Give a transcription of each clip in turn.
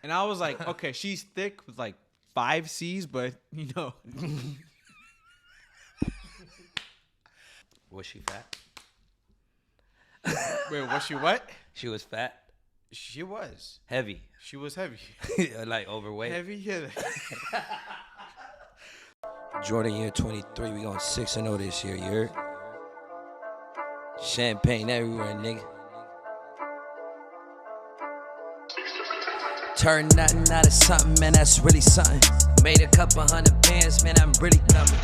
And I was like, okay, she's thick with like 5 C's, but you know. Was she fat? Wait, was she what? She was fat. She was. Heavy. She was heavy. Like overweight. Heavy, yeah. Jordan year 23. We going 6-0 this year. You heard? Champagne everywhere, nigga. Turn nothing out of something, man, that's really something. Made a couple hundred bands, man, I'm really coming.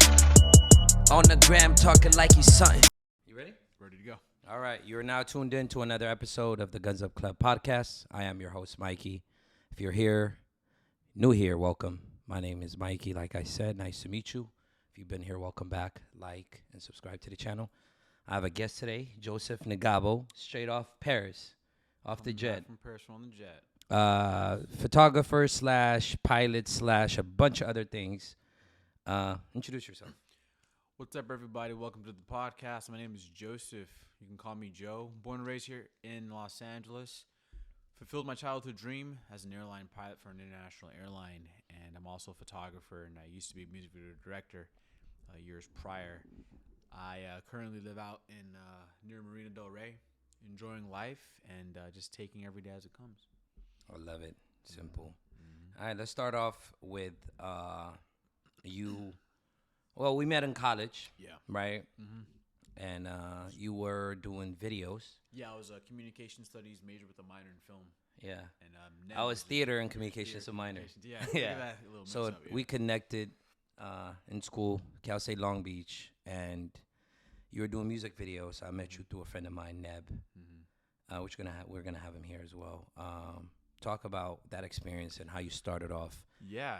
On the gram, talking like he's something. You ready? Ready to go. All right, you are now tuned in to another episode of the Guns Up Club podcast. I am your host, Mikey. If you're here, new here, welcome. My name is Mikey, like I said. Nice to meet you. If you've been here, welcome back. Like and subscribe to the channel. I have a guest today, Joseph Ngabo, straight off Paris, off the jet. From Paris, on the jet. Photographer / pilot / a bunch of other things. Introduce yourself. What's up, everybody? Welcome to the podcast. My name is Joseph. You can call me Joe. Born and raised here in Los Angeles. Fulfilled my childhood dream as an airline pilot for an international airline. And I'm also a photographer, and I used to be a music video director years prior. I currently live out in near Marina Del Rey, enjoying life and just taking every day as it comes. I love it. Simple. Mm-hmm. All right, let's start off with you. Well, we met in college. Yeah. Right? Mm-hmm. And you were doing videos. Yeah, I was a communication studies major with a minor in film. Yeah. And I was theater and communications, a minor. Yeah. Yeah. So we connected in school, Cal State Long Beach, and you were doing music videos. I met you through a friend of mine, Neb, which we're gonna have him here as well. Talk about that experience and how you started off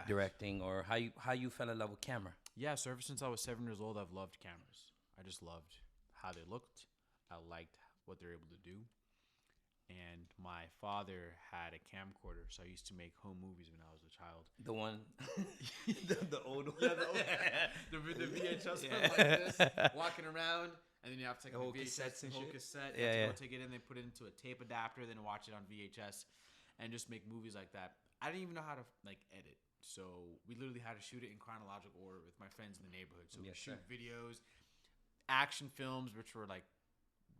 directing, or how you fell in love with camera. Yeah, so ever since I was 7 years old, I've loved cameras. I just loved how they looked. I liked what they're able to do. And my father had a camcorder, so I used to make home movies when I was a child. The one, the old one? Yeah, the VHS one like this, walking around, and then you have to take the whole cassette. You have to go take it in, they put it into a tape adapter, then watch it on VHS, and just make movies like that. I didn't even know how to edit, so we literally had to shoot it in chronological order with my friends in the neighborhood. So we shoot videos, action films, which were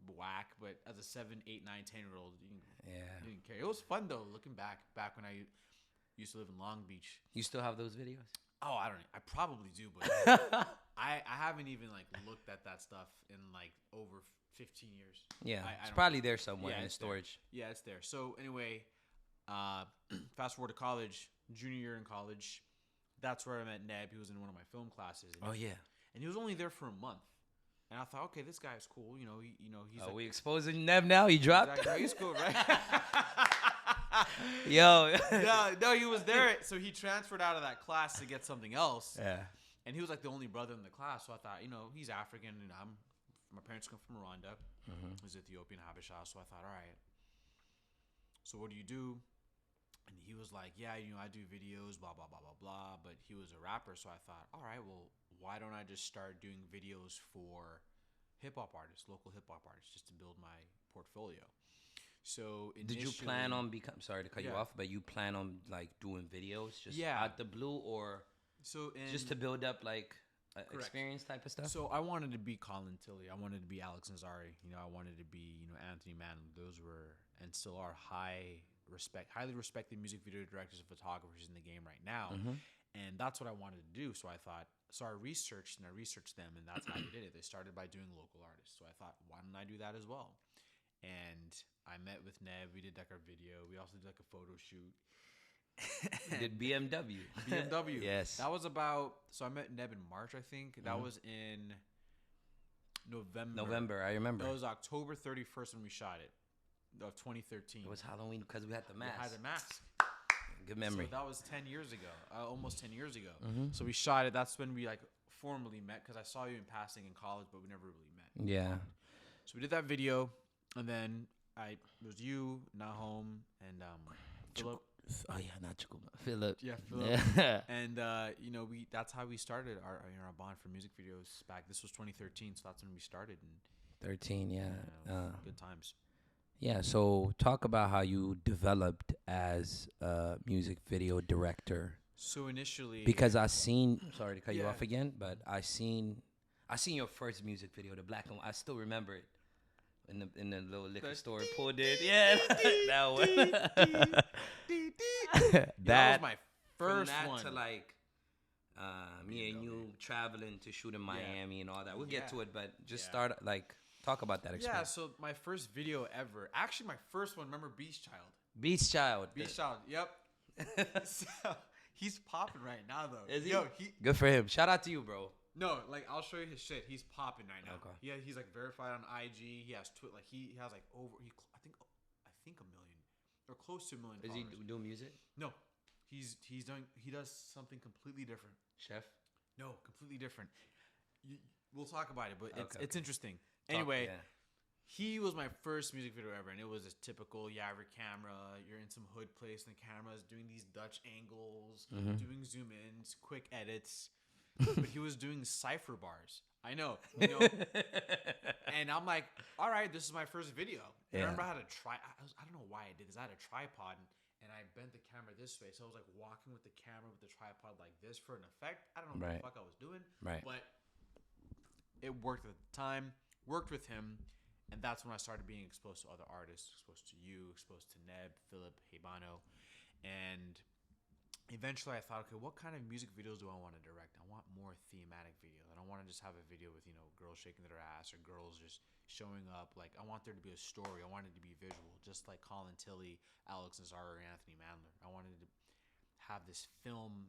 whack, but as a 7, 8, 9, 10-year-old, you didn't care. It was fun though, looking back when I used to live in Long Beach. You still have those videos? Oh, I probably do, but I haven't even looked at that stuff in over 15 years. Yeah, it's probably there somewhere in storage. Yeah, it's there. So anyway, fast forward to college, junior year in college, that's where I met Neb. He was in one of my film classes. And and he was only there for a month. And I thought, okay, this guy is cool. He's. Are we exposing Neb now? He dropped. Exactly. He's cool, right? Yo. no, he was there. So he transferred out of that class to get something else. Yeah. And he was the only brother in the class. So I thought, he's African, and my parents come from Rwanda. Mm-hmm. He's Ethiopian, Habesha. So I thought, all right. So what do you do? And he was like, yeah, I do videos, blah, blah, blah, blah, blah. But he was a rapper. So I thought, all right, well, why don't I just start doing videos for hip-hop artists, local hip-hop artists, just to build my portfolio. So did you plan on sorry to cut you off, but you plan on doing videos just out the blue, or just to build up experience type of stuff? So I wanted to be Colin Tilley. I wanted to be Alex Nazari. I wanted to be Anthony Mann. Those were and still are highly respected music video directors and photographers in the game right now. Mm-hmm. And that's what I wanted to do. So I researched them, and that's how they did it. They started by doing local artists. So I thought, why don't I do that as well? And I met with Neb. We did our video. We also did a photo shoot. We did BMW. Yes. That was so I met Neb in March, I think. That was in November. I remember. It was October 31st when we shot it, of 2013. It was Halloween because we had the mask. We had the mask. Good memory. So that was 10 years ago, almost 10 years ago. Mm-hmm. So we shot it. That's when we formally met, because I saw you in passing in college, but we never really met. Yeah. So we did that video, and then it was you, Nahom, and Philip. Oh yeah, not Chukuma. Philip. Yeah, Philip. Yeah. And that's how we started our bond for music videos back. This was 2013, so that's when we started. 13, yeah. Good times. Yeah, so talk about how you developed as a music video director. So initially, Because I seen, sorry to cut you yeah, off again, but I seen your first music video, the black and white. I still remember it in the little liquor store. Pulled it, yeah, that one. that was my first first one. to like me and you traveling to shoot in Miami and all that. We'll get to it, but just start like talk about that experience. Yeah, so my first video ever, actually my first one, remember Beast Child? Beast Child. Yep. So, he's popping right now though. Is he? Yo, good for him. Shout out to you, bro. No, like I'll show you his shit. He's popping right now. Okay. Yeah, he's like verified on IG. He has like he has like over I think a million or close to a million. Is followers. he doing music? No, he does something completely different. Chef? No, completely different. We'll talk about it, but it's interesting. Talk, Anyway. yeah. He was my first music video ever, and it was a typical Yaverick camera. You're in some hood place, and the camera's doing these Dutch angles, doing zoom ins, quick edits. But he was doing cipher bars. I know, and I'm like, all right, this is my first video. Yeah. I remember how to try. I don't know why I did this. I had a tripod, and I bent the camera this way, so I was like walking with the camera with the tripod like this for an effect. I don't know what the fuck I was doing, but it worked at the time. Worked with him. And that's when I started being exposed to other artists, exposed to you, exposed to Neb, Philip, Hebano. And eventually I thought, okay, what kind of music videos do I want to direct? I want more thematic videos. I don't want to just have a video with, girls shaking their ass or girls just showing up. Like, I want there to be a story. I want it to be visual, just like Colin Tilley, Alex Nazar, or Anthony Mandler. I wanted to have this film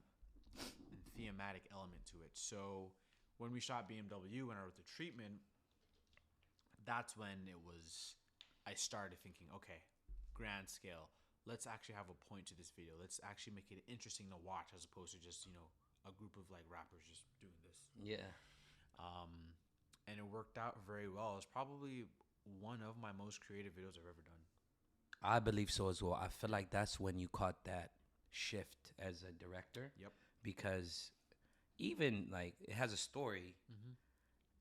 and thematic element to it. So when we shot BMW and I wrote The Treatment, that's when I started thinking, okay, grand scale. Let's actually have a point to this video. Let's actually make it interesting to watch as opposed to just, a group of like rappers just doing this. Yeah. And it worked out very well. It's probably one of my most creative videos I've ever done. I believe so as well. I feel like that's when you caught that shift as a director. Yep. Because even like it has a story. Mm-hmm.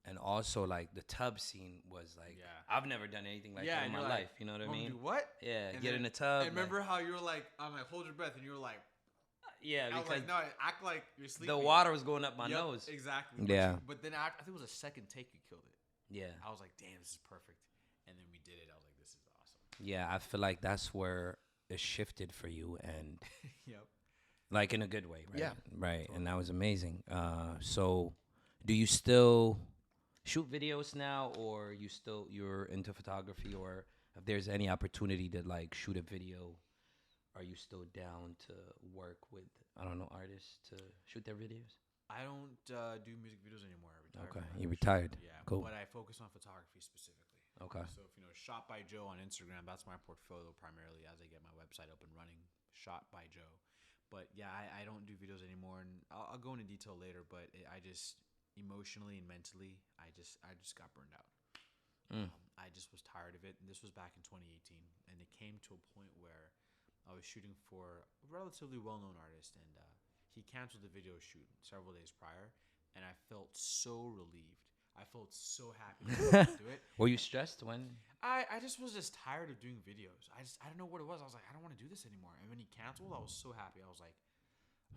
And also, like, the tub scene was like, I've never done anything like that in my life. You know what I mean? Do what? Yeah, and get in the tub. And remember how you were like, I'm like, hold your breath, and you were like, yeah, because I was like, no, act like you're sleeping. The water was going up my nose. Exactly. Yeah. But then I think it was a second take you killed it. Yeah. I was like, damn, this is perfect. And then we did it. I was like, this is awesome. Yeah, I feel like that's where it shifted for you, and yep, like in a good way, right? Yeah, right. Totally. And that was amazing. So, do you still shoot videos now, or you're into photography, or if there's any opportunity to like shoot a video, are you still down to work with artists to shoot their videos? I don't do music videos anymore. I retired. Okay, you retired. Yeah, cool. But I focus on photography specifically. Okay. So if Shotbyjoe on Instagram, that's my portfolio primarily as I get my website up and running. Shotbyjoe. But yeah, I don't do videos anymore, and I'll go into detail later. But I just emotionally and mentally, I just got burned out. I just was tired of it, and this was back in 2018, and it came to a point where I was shooting for a relatively well-known artist, and he canceled the video shoot several days prior, and I felt so relieved. I felt so happy to do it. Were you stressed when? I just was just tired of doing videos. I don't know what it was. I was like, I don't want to do this anymore. And when he canceled, I was so happy. I was like,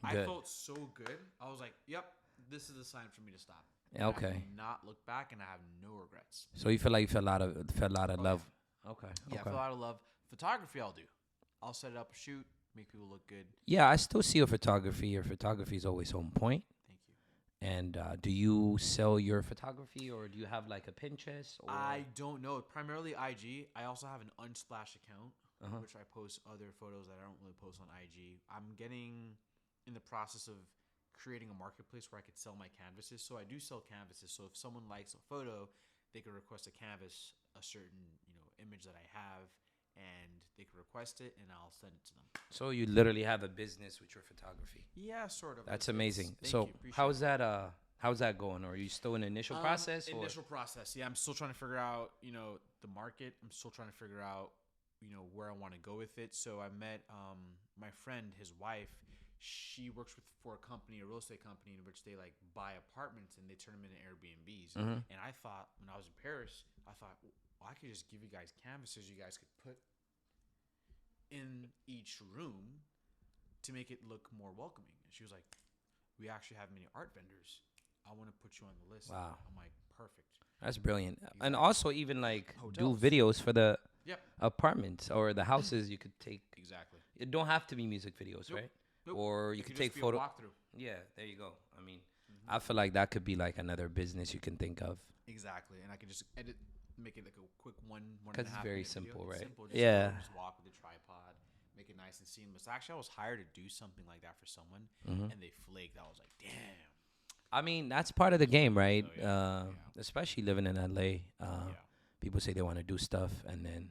I felt so good. I was like, yep, this is a sign for me to stop. And okay. I did not look back, and I have no regrets. So you feel like you felt a lot of love. Yeah. Okay. Yeah, I feel a lot of love. Photography, I'll do. I'll set it up, shoot, make people look good. Yeah, I still see your photography. Your photography is always on point. Thank you. And do you sell your photography, or do you have like a Pinterest? Or? I don't know. Primarily IG. I also have an Unsplash account, which I post other photos that I don't really post on IG. I'm getting in the process of creating a marketplace where I could sell my canvases. So I do sell canvases. So if someone likes a photo, they could request a canvas, a certain image that I have, and they could request it, and I'll send it to them. So you literally have a business with your photography. Yeah, sort of. That's amazing. So how's that going? Or are you still in the initial process? Initial process. Yeah, I'm still trying to figure out the market. I'm still trying to figure out where I want to go with it. So I met my friend, his wife. She works for a company, a real estate company, in which they buy apartments and they turn them into Airbnbs. And I thought when I was in Paris, well, I could just give you guys canvases you guys could put in each room to make it look more welcoming. And she was like, we actually have many art vendors. I want to put you on the list. Wow. I'm like, perfect. That's brilliant. Exactly. And also even like Hotels. do videos for the Yep. apartments or the houses. You could take. Exactly. It don't have to be music videos, Nope. right? Nope. Or you It could just take be a photo. walkthrough. Yeah, there you go. I mean, I feel like that could be like another business you can think of. Exactly. And I could just edit, make it like a quick one and a Because half it's very minute video. simple, It's right? simple. Yeah. Just walk with the tripod, make it nice and seamless. Actually, I was hired to do something like that for someone, Mhm. and they flaked. I was like, damn. I mean, that's part of the game, right? So, yeah. Especially living in LA. Yeah. People say they want to do stuff, and then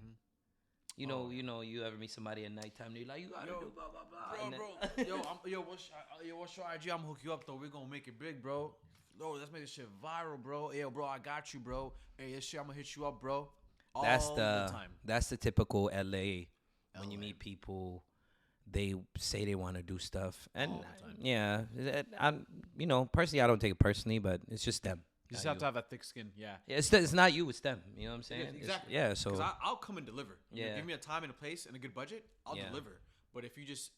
Mhm. you ever meet somebody at nighttime? They're like, you gotta do blah blah blah. Bro, what's your IG? I'm gonna hook you up though. We're gonna make it big, bro. Yo, let's make this shit viral, bro. Yo, bro, I got you, bro. Hey, this shit, I'm gonna hit you up, bro. That's All the time. that's the typical LA. When you LA. meet people, they say they want to do stuff, and All the time. yeah, I'm personally I don't take it personally, but it's just them. You just not have to have that thick skin, yeah. Yeah, it's not you, it's them. You know what I'm saying? It's- Exactly. Yeah. So Because I'll come and deliver. Yeah. Give me a time and a place and a good budget, I'll Yeah. deliver. But if you just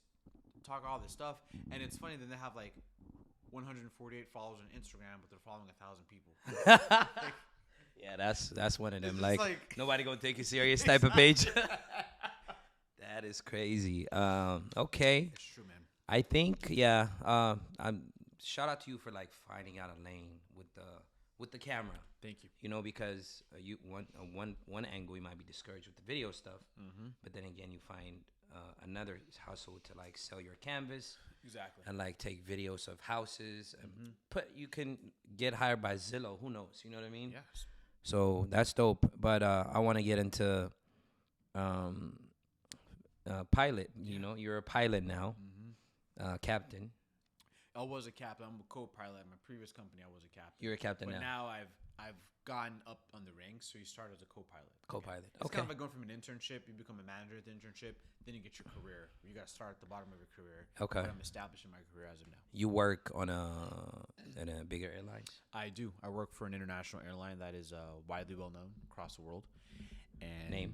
talk all this stuff, and it's funny, then they have like 148 followers on Instagram, but they're following 1,000 people. yeah, that's one of them. It's Like nobody gonna take you serious type of page. That is crazy. Okay. It's true, man. I think I'm shout out to you for like finding out a lane with the camera. Thank you. You know, because one angle you might be discouraged with the video stuff, Mm-hmm. but then again you find another hustle to like sell your canvas Exactly. and like take videos of houses and Mhm. you can get hired by Zillow. Who knows? You know what I mean? Yes. So that's dope. But I want to get into pilot. You know, you're a pilot now, Mm-hmm. captain. I was a captain. I'm a co-pilot. At my previous company, I was a captain. You're a captain But now. now I've gone up on the ranks, so you start as a co-pilot. Co-pilot. It's Okay. kind of like going from an internship, you become a manager at the internship, then you get your career. You got to start at the bottom of your career. Okay. But I'm establishing my career as of now. You work on in a bigger airlines. I do. I work for an international airline that is widely well known across the world. And Name.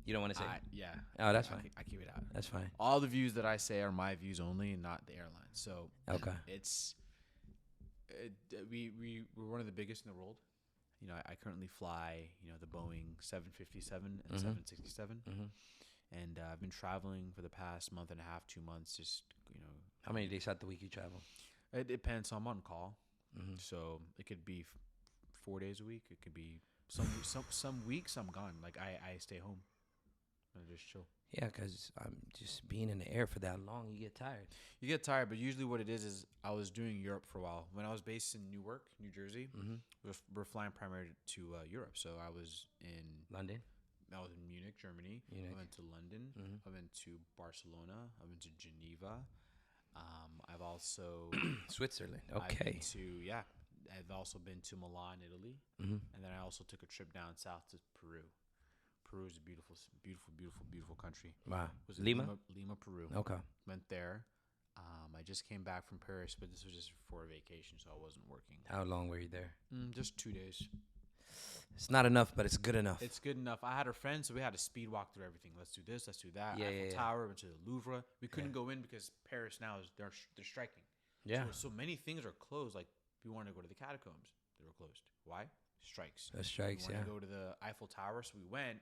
You don't want to say? yeah. Oh, that's I fine. keep- I keep it out. That's fine. All the views that I say are my views only and not the airline. So Okay. we're one of the biggest in the world. You know, I currently fly, the Boeing 757 and Mhm. 767. Mm-hmm. And I've been traveling for the past month and a half, 2 months. Just, How many days out the week you travel? it depends. So I'm on call. Mm-hmm. So it could be 4 days a week. It could be some weeks I'm gone. Like I stay home and just chill. Yeah, because I'm just being in the air for that long, you get tired. You get tired, but usually what it is I was doing Europe for a while. When I was based in Newark, New Jersey, Mm-hmm. we're flying primarily to Europe. So I was in London. Munich, Germany. Munich. I went to London. Mhm. I went to Barcelona. I went to Geneva. I've also Switzerland. I've Okay. been I've also been to Milan, Italy, Mm-hmm. and then I also took a trip down south to Peru. Peru is a beautiful, beautiful, beautiful, beautiful country. Wow. Was in Lima? Lima, Peru. Okay. Went there. I just came back from Paris, but this was just for a vacation, so I wasn't working. How long were you there? Just 2 days. It's not enough, but it's good enough. It's good enough. I had a friend, so we had to speed walk through everything. Let's do this. Let's do that. Yeah, Eiffel yeah. Tower. Went to the Louvre. We couldn't go in because Paris now they're striking. Yeah. So many things are closed. Like we wanted to go to the catacombs, they were closed. Why? Strikes. The strikes, We yeah. wanted to go to the Eiffel Tower, so we went.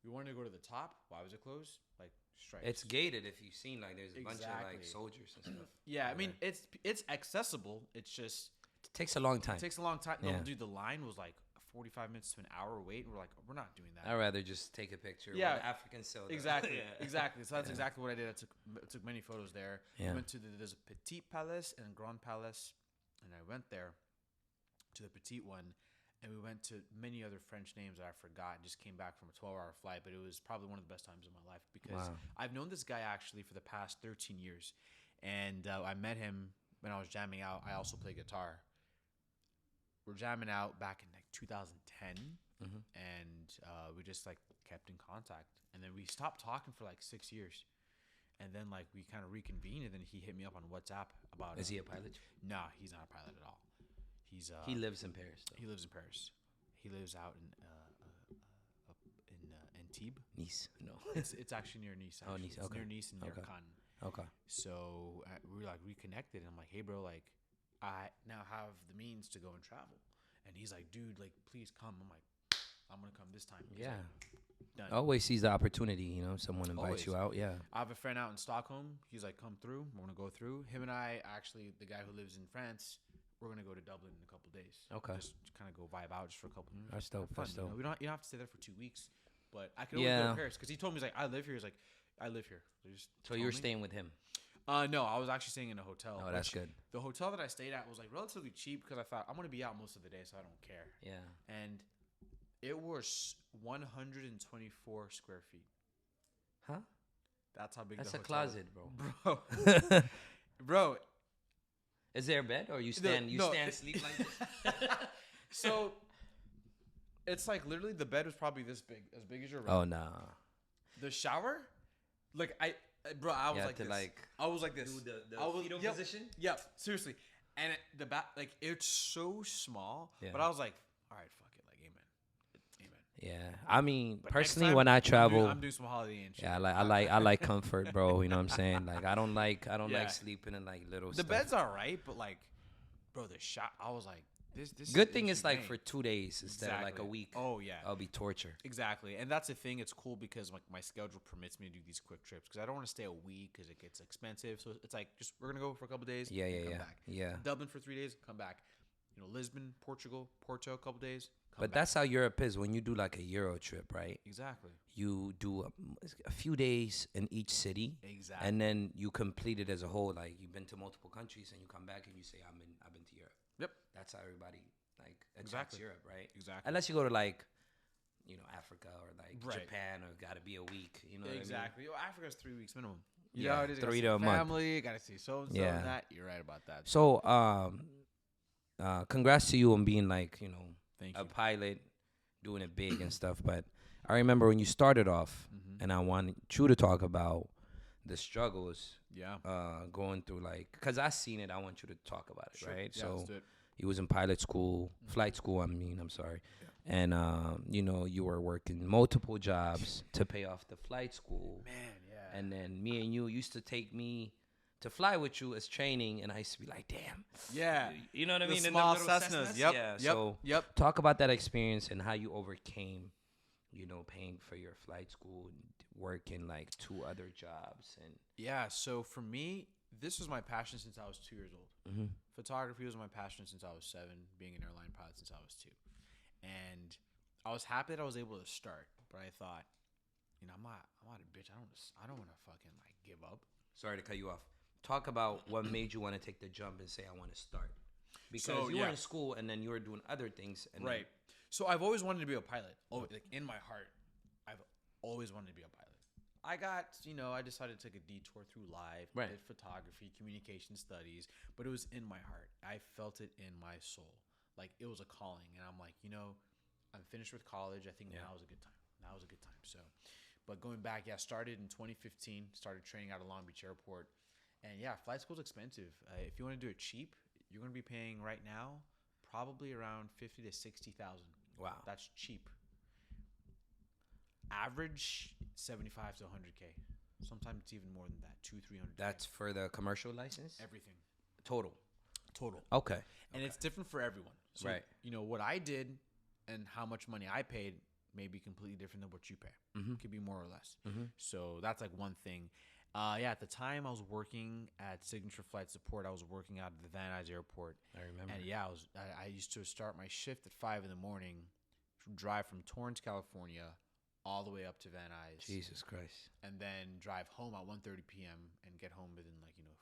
We wanted to go to the top. Why was it closed? Like strikes. It's gated if you've seen, like, there's a bunch of, like, Exactly. soldiers and stuff. Yeah, I mean it's accessible. It's just It takes a long time. it takes a long time. Yeah. Dude, the line was like 45 minutes to an hour wait, and we're like, we're not doing that. I'd rather just take a picture Yeah. with the African soda. Exactly, Yeah. exactly. So that's Yeah. exactly what I did. I took many photos there. Yeah. I went to there's a Petit Palace and Grand Palace, and I went there to the Petit one, and we went to many other French names that I forgot. And just came back from a 12-hour flight, but it was probably one of the best times of my life because Wow. I've known this guy actually for the past 13 years, and I met him when I was jamming out. I also play guitar. We're jamming out back in like 2010. Mhm. And we just like kept in contact, and then we stopped talking for like 6 years, and then like we kind of reconvened, and then he hit me up on WhatsApp about Is he a pilot? No, he's not a pilot at all. He's He lives in Paris, though. he lives in Paris. He lives out in Antibes. Nice. No. It's actually near Nice. Actually. Oh, Nice. It's Okay. near Nice and near Cannes. Okay. So we like reconnected, and I'm like, hey, bro, like I now have the means to go and travel. And he's like, dude, like please come. I'm like, I'm gonna come this time. He's Yeah. Like, always sees the opportunity. You know, someone invites you out. Yeah. I have a friend out in Stockholm. He's like, come through. We're gonna go through. Him and I actually, the guy who lives in France, we're gonna go to Dublin in a couple days. Okay. Just kind of go vibe out just for a couple minutes. That's dope. That's dope. You don't have to stay there for 2 weeks, but I can only go to Paris because he told me he's like, I live here. He's like, I live here. So you were staying with him? No, I was actually staying in a hotel. Oh, that's good. The hotel that I stayed at was like relatively cheap because I thought I'm gonna be out most of the day, so I don't care. Yeah. And it was 124 square feet. Huh? That's how big. That's the a hotel closet, bro. Bro. Is there a bed or you stand sleep like this? So it's like literally the bed was probably this big, as big as your room. Oh no. The shower, like I was like this. I was like this. Do the fetal position. Yep, seriously. And the back, like it's so small. Yeah. But I was like, all right, fuck it, like amen. Yeah, I mean, But personally, next time, when I travel, I'm doing some Holiday Inn shit. yeah, I like comfort, bro. You know what I'm saying? Like, I don't like sleeping in like little. The stuff. bed's all right, but like, bro, the shot. I was like, this. Good thing it's like for 2 days instead of like a week. Oh yeah, I'll be torture. Exactly, and that's the thing. It's cool because like my schedule permits me to do these quick trips because I don't want to stay a week because it gets expensive. So it's like just we're gonna go for a couple days. Yeah, come back. Yeah. Dublin for 3 days, come back. You know, Lisbon, Portugal, Porto, a couple days. But that's how Europe is when you do like a Euro trip, right? Exactly. You do a few days in each city. Exactly. And then you complete it as a whole. Like you've been to multiple countries and you come back and you say, I've been to Europe. Yep. That's how everybody like attacks Europe, right? Exactly. Unless you go to like, Africa or like Japan or gotta be a week. You know exactly. what I mean? Africa's 3 weeks minimum. You know, it is. 3 to a month. Family, gotta see so and so and that. You're right about that. So congrats to you on being like, Thank a you. pilot, doing it big and stuff. But I remember when you started off, and I wanted you to talk about the struggles. Yeah. Going through because I seen it. I want you to talk about it, right? Yeah, so let's do it. you was in pilot school, flight school. I'm sorry. Yeah. And you were working multiple jobs to pay off the flight school. Man, yeah. And then me and you used to take me to fly with you as training, and I used to be like, damn. Yeah. You know what I mean? The small Cessnas. Yep. Yeah. Yep. So talk about that experience and how you overcame, paying for your flight school, working like 2 other jobs. And yeah. So for me, this was my passion since I was 2 years old. Mm-hmm. Photography was my passion since I was 7, being an airline pilot since I was 2. And I was happy that I was able to start, but I thought, I'm not a bitch. I don't want to fucking like give up. Sorry to cut you off. Talk about what made you want to take the jump and say, I want to start. Because you were in school and then you were doing other things. And right. So I've always wanted to be a pilot. Like in my heart, I've always wanted to be a pilot. I decided to take a detour through life, did photography, communication studies, but it was in my heart. I felt it in my soul. Like it was a calling. And I'm like, I'm finished with college. I think now is a good time. So, but going back, started in 2015, started training out of Long Beach Airport. And flight school's expensive. If you want to do it cheap, you're going to be paying right now probably around $50,000 to $60,000. Wow, that's cheap. Average $75,000 to $100,000. Sometimes it's even more than that, $200,000 $300,000. That's for the commercial license. Everything. Total. Okay. And it's different for everyone. So, right. What I did and how much money I paid may be completely different than what you pay. Mm-hmm. It could be more or less. Mm-hmm. So that's like one thing. At the time I was working at Signature Flight Support. I was working out of the Van Nuys Airport. I remember. And I used to start my shift at 5 a.m, drive from Torrance, California, all the way up to Van Nuys. Jesus Christ. And then drive home at 1:30 p.m. and get home within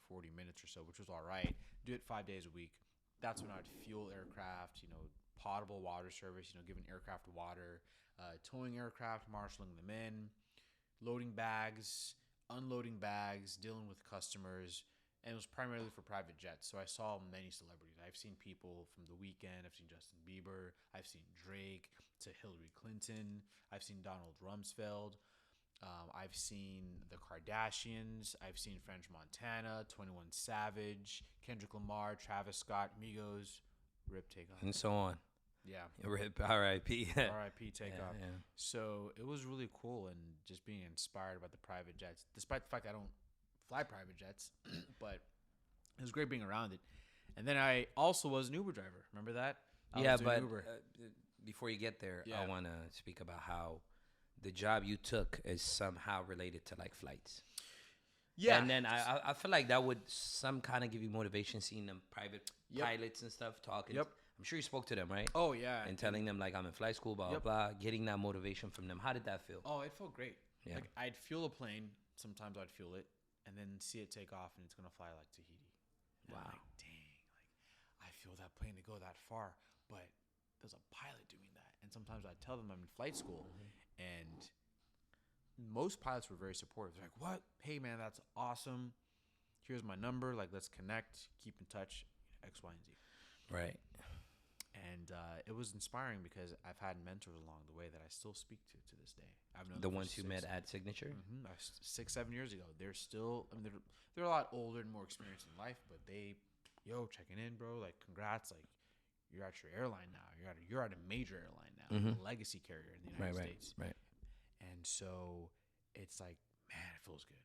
40 minutes or so, which was all right. Do it 5 days a week. That's when I'd fuel aircraft, potable water service, giving aircraft water, towing aircraft, marshaling them in, loading bags, unloading bags, dealing with customers, and it was primarily for private jets. So I saw many celebrities. I've seen people from The Weeknd. I've seen Justin Bieber. I've seen Drake to Hillary Clinton. I've seen Donald Rumsfeld. I've seen the Kardashians. I've seen French Montana, 21 Savage, Kendrick Lamar, Travis Scott, Migos, Rip Takeoff. And so on. Yeah. Rip, R.I.P. R.I.P. Takeoff. Yeah. So it was really cool and just being inspired by the private jets, despite the fact I don't fly private jets, but it was great being around it. And then I also was an Uber driver. Remember that? Before you get there, Yeah. I want to speak about how the job you took is somehow related to like flights. Yeah. And then I feel like that would some kind of give you motivation seeing them private pilots and stuff talking. Yep. I'm sure you spoke to them, right? Oh, yeah. And telling them like I'm in flight school, blah, blah, blah, getting that motivation from them. How did that feel? Oh, it felt great. Yeah. Like I'd fuel a plane. Sometimes I'd fuel it and then see it take off and it's going to fly like Tahiti. And Wow. I'm like, dang, like I fuel that plane to go that far, but there's a pilot doing that. And sometimes I'd tell them I'm in flight school and most pilots were very supportive. They're like, what? Hey, man, that's awesome. Here's my number. Like, let's connect, keep in touch, X, Y, and Z. Right. And it was inspiring because I've had mentors along the way that I still speak to this day. I've known The them for ones you met at Signature? 6, 7 years ago. They're still, I mean, they're a lot older and more experienced in life, but checking in, bro. Like, congrats. Like, you're at your airline now. You're at a major airline now, a legacy carrier in the United States. Right. And so it's like, man, it feels good.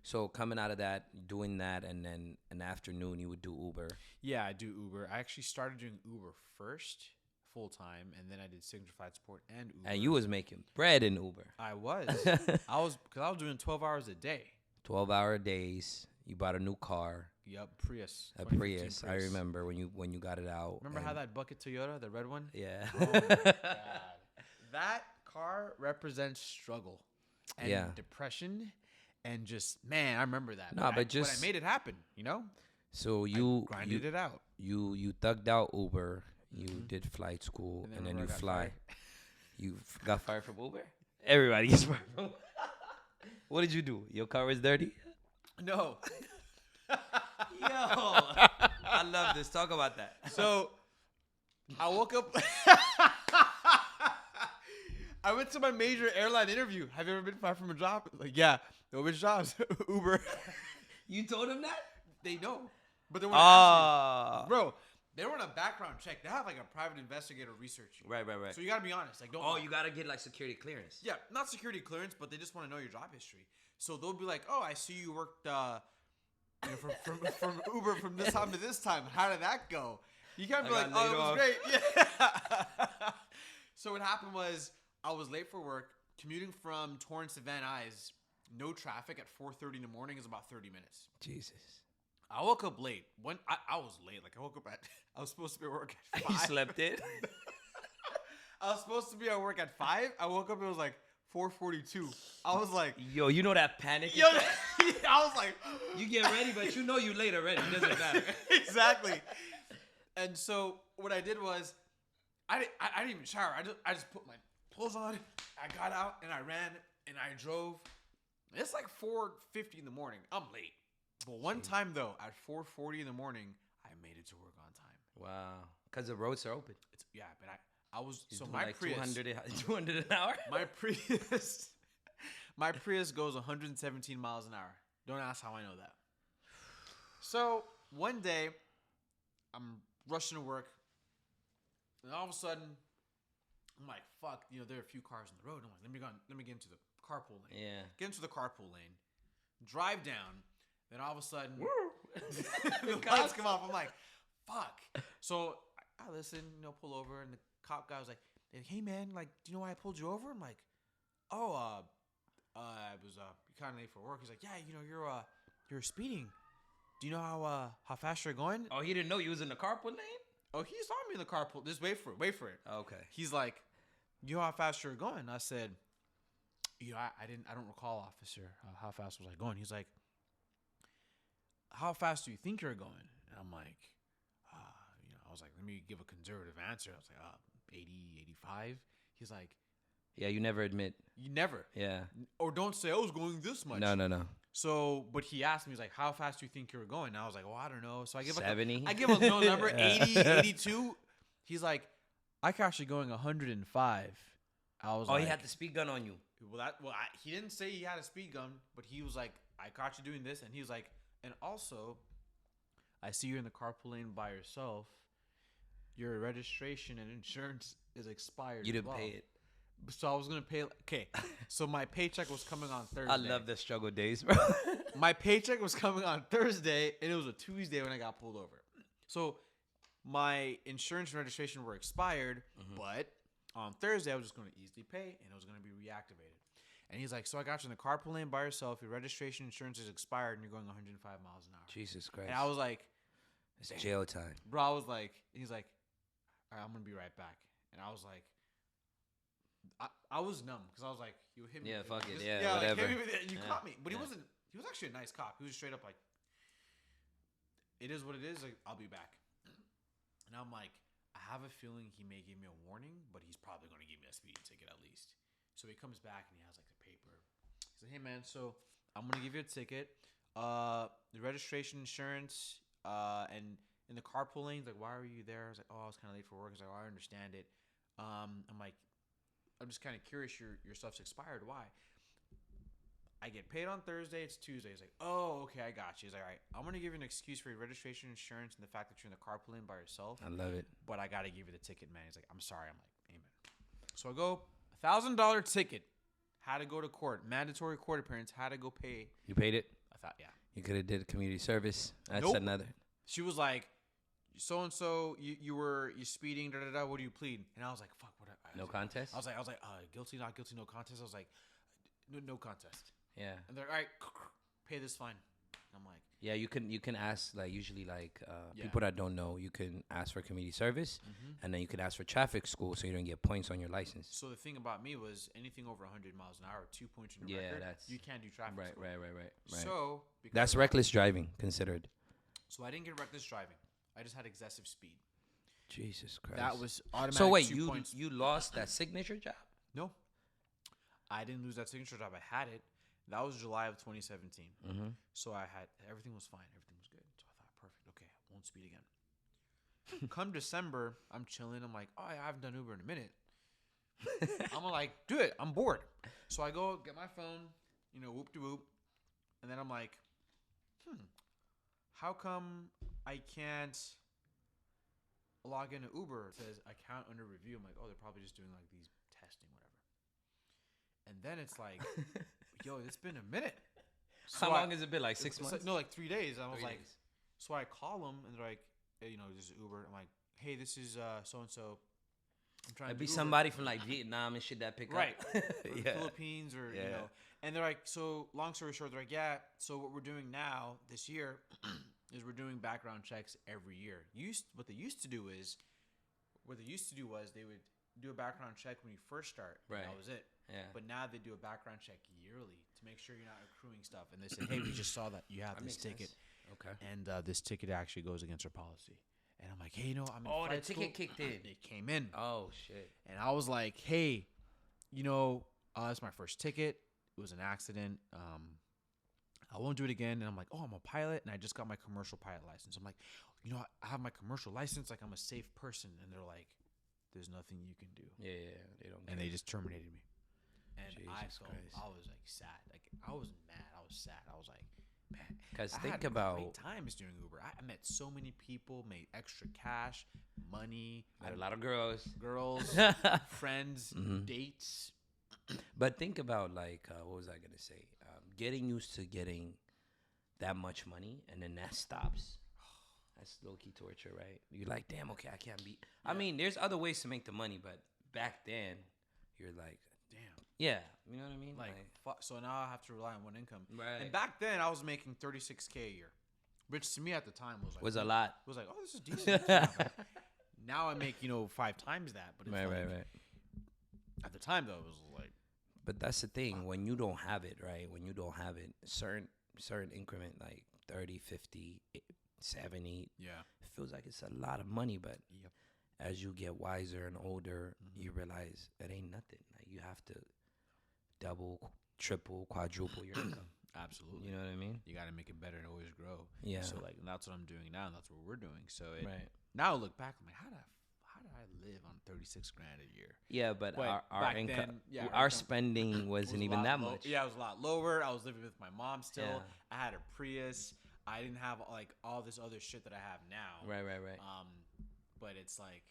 So coming out of that, doing that, and then an afternoon you would do Uber. Yeah, I do Uber. I actually started doing Uber first, full time, and then I did Signature Flight Support and Uber. And you was making bread in Uber. I was. I was doing 12 hours a day. 12-hour days. You bought a new car. Yep, Prius. A Prius. I remember when you got it out. Remember how that bucket Toyota, the red one? Yeah. Oh my God. That car represents struggle and depression. And just, man, I remember that. No, but I made it happen, you know? So I grinded it out. You thugged out Uber. You did flight school, and then you fly. You got fired from Uber? Everybody gets fired from Uber. What did you do? Your car was dirty? No. Yo, I love this. Talk about that. So, I woke up. I went to my major airline interview. Have you ever been fired from a job? Like, yeah. No, which jobs? Uber. You told him that? They know. But they want to ask me. Bro, they want a background check. They have like a private investigator research you. Right. So you got to be honest. Like, don't. Oh, you got to get like security clearance. Yeah, not security clearance, but they just want to know your job history. So they'll be like, oh, I see you worked from Uber from this time to this time. How did that go? You can't be like, oh, it was great. Yeah. So what happened was I was late for work, commuting from Torrance to Van Nuys. No traffic at 4:30 in the morning is about 30 minutes. Jesus. I woke up late. I was late. Like I was supposed to be at work at 5. You slept in? I was supposed to be at work at 5. I woke up, it was like 4:42. I was like, yo, you know that panic? Yo, I was like, you get ready, but you know you late already. It doesn't matter. Exactly. And so what I did was, I didn't even shower. I just put my clothes on. I got out and I ran and I drove. It's like 4:50 in the morning. I'm late. But one time, though, at 4:40 in the morning, I made it to work on time. Wow. Because the roads are open. But I was... You're so doing my like Prius... 200 an hour? My Prius goes 117 miles an hour. Don't ask how I know that. So, one day, I'm rushing to work. And all of a sudden, I'm like, fuck, there are a few cars on the road. I'm like, let me get into the carpool lane. Yeah. Get into the carpool lane. Drive down. Then all of a sudden, the lights come off. I'm like, fuck. So I listen, pull over. And the cop guy was like, hey, man, like, do you know why I pulled you over? I'm like, I was kind of late for work. He's like, yeah, you're speeding. Do you know how fast you're going? Oh, he didn't know you was in the carpool lane? Oh, he saw me in the carpool. Just wait for it. Okay. He's like, you know how fast you're going? I said, I don't recall, officer. How fast was I going? He's like, how fast do you think you're going? And I'm like, I was like, let me give a conservative answer. I was like, 80, 85. He's like, yeah, you never admit. You never. Yeah. Or don't say I was going this much. No. So, but he asked me, he's like, how fast do you think you were going? And I was like, well, I don't know. So I give 70. I give a no number, 80, 82. He's like, I can actually going 105. I was like, he had the speed gun on you. He didn't say he had a speed gun, but he was like, I caught you doing this. And he was like, and also, I see you're in the carpool lane by yourself. your registration and insurance is expired. You didn't pay it. So I was gonna pay. Okay, so my paycheck was coming on Thursday. I love the struggle days, bro. My paycheck was coming on Thursday, and it was a Tuesday when I got pulled over. So my insurance and registration were expired, but on Thursday I was just gonna easily pay, and it was gonna be reactivated. And he's like, "So I got you in the carpool lane by yourself. Your registration insurance is expired, and you're going 105 miles an hour." Jesus Christ! And I was like, "It's jail time, bro." I was like, he's like, "All right, I'm gonna be right back," and I was like. I was numb because I was like, you hit me. Yeah, fuck it. Just, Yeah, whatever. Like, hit me with it, and you caught me. But he wasn't. He was actually a nice cop. He was straight up like, it is what it is. Like, I'll be back. And I'm like, I have a feeling he may give me a warning, but he's probably going to give me a speeding ticket at least. So he comes back and he has like the paper. He's like, hey man, so I'm going to give you a ticket. The registration, insurance, and in the carpooling. He's like, why were you there? I was like, oh, I was kind of late for work. He's like, oh, I understand it. I'm like, I'm just kind of curious. Your stuff's expired. Why? I get paid on Thursday. It's Tuesday. He's like, oh, okay, I got you. He's like, all right, I'm gonna give you an excuse for your registration, insurance, and the fact that you're in the carpool lane by yourself. I love it. But I gotta give you the ticket, man. He's like, I'm sorry. I'm like, amen. So I go $1,000 ticket. Had to go to court. Mandatory court appearance. Had to go pay. You paid it? I thought, yeah. You could have did community service. That's Nope. another. She was like, so and so, you speeding, da da da. What do you plead? And I was like, fuck, what? No contest. I was like, guilty, not guilty, no contest. I was like, no contest. Yeah. And they're all right, pay this fine. And I'm like, yeah, you can ask like usually like people that don't know, you can ask for community service, and then you can ask for traffic school so you don't get points on your license. So the thing about me was anything over 100 miles an hour, 2 points in your record, you can't do traffic school. Right. So that's reckless driving considered. So I didn't get reckless driving. I just had excessive speed. Jesus Christ. That was automatic. So wait, 2 points. you lost that signature job? No, I didn't lose that signature job. I had it. That was July of 2017. So I had everything was fine. Everything was good. So I thought, perfect. Okay, I won't speed again. Come December, I'm chilling. I'm like, oh, I haven't done Uber in a minute. I'm like, do it. I'm bored. So I go get my phone, whoop de whoop, and then I'm like, how come I can't log into Uber? It says account under review. I'm like, oh, they're probably just doing like these testing, whatever. And then it's like, yo, it's been a minute. So How long has it been? Like 6 months? Like, no, like 3 days. I was 3 like, days. so I call them and they're like, hey, this is Uber. I'm like, hey, this is so and so. I'm trying It'd to be Uber. somebody from like Vietnam and shit that pick right, up. or Philippines or And they're like, so long story short, they're like, yeah. So what we're doing now this year is we're doing background checks every year. What they used to do was they would do a background check when you first start. Right. And that was it. Yeah. But now they do a background check yearly to make sure you're not accruing stuff. And they say, hey, we just saw that you have this ticket. Sense. Okay. And this ticket actually goes against our policy. And I'm like, hey, I'm in the ticket school. kicked in. It came in. Oh, shit. And I was like, hey, that's my first ticket. It was an accident. I won't do it again. And I'm like, oh, I'm a pilot. And I just got my commercial pilot license. I'm like, I have my commercial license. Like, I'm a safe person. And they're like, there's nothing you can do. Yeah. They don't. And they just terminated me. And Jesus Christ. I was like sad. Like, I was mad. I was sad. I was like, man. Because think had about great times doing Uber. I met so many people, made extra cash, money. Met a lot of girls, friends, dates. But think about like what was I gonna say? Getting used to getting that much money and then that stops. That's low key torture, right? You're like, damn, okay, I can't beat. Yeah. I mean, there's other ways to make the money, but back then, you're like, damn. Yeah, you know what I mean? Like fuck, so now I have to rely on one income. Right. And back then, I was making $36K a year, which to me at the time was like a lot. Was like, oh, this is decent. Now I make 5 times that, but it's right. At the time though, it was like. But that's the thing. When you don't have it, right? When you don't have it, certain increment, like 30, 50, 70. Yeah. It feels like it's a lot of money, but as you get wiser and older, you realize it ain't nothing. Like you have to double, triple, quadruple your income. Absolutely. You know what I mean? You got to make it better and always grow. Yeah. So like that's what I'm doing now, and that's what we're doing. So now I look back, I'm like, how did I live on 36 grand a year? Yeah, but our income, our spending wasn't even that much. Yeah, it was a lot lower. I was living with my mom still. Yeah. I had a Prius. I didn't have like all this other shit that I have now. Right. but it's like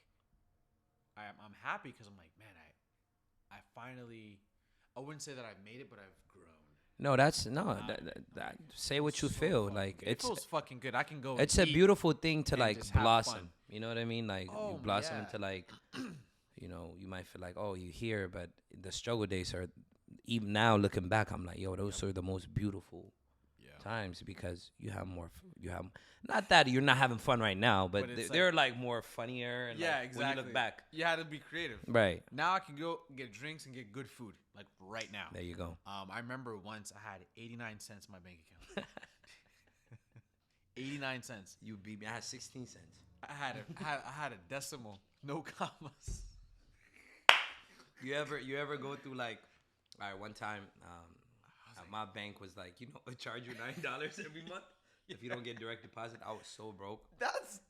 I'm happy because I'm like, man, I finally, I wouldn't say that I've made it, but I've grown. No, that's no. That say what you feel. Like it feels fucking good. I can go. It's a beautiful thing to like blossom. You know what I mean? Like Oh, you blossom yeah. into like, you know, you might feel like, oh, you here, but the struggle days are. Even now, looking back, I'm like, yo, those are the most beautiful times because you have more. You have not that you're not having fun right now, but they're like more funnier. And Yeah, like, exactly. When you look back, you had to be creative. Right. Now I can go get drinks and get good food, like right now. There you go. I remember once I had 89 cents in my bank account. 89 cents. You beat me. I had 16 cents. I had a decimal, no commas. You ever go through like, all right, one time, my bank was like, you know, they charge you $9 every month if you don't get direct deposit. I was so broke.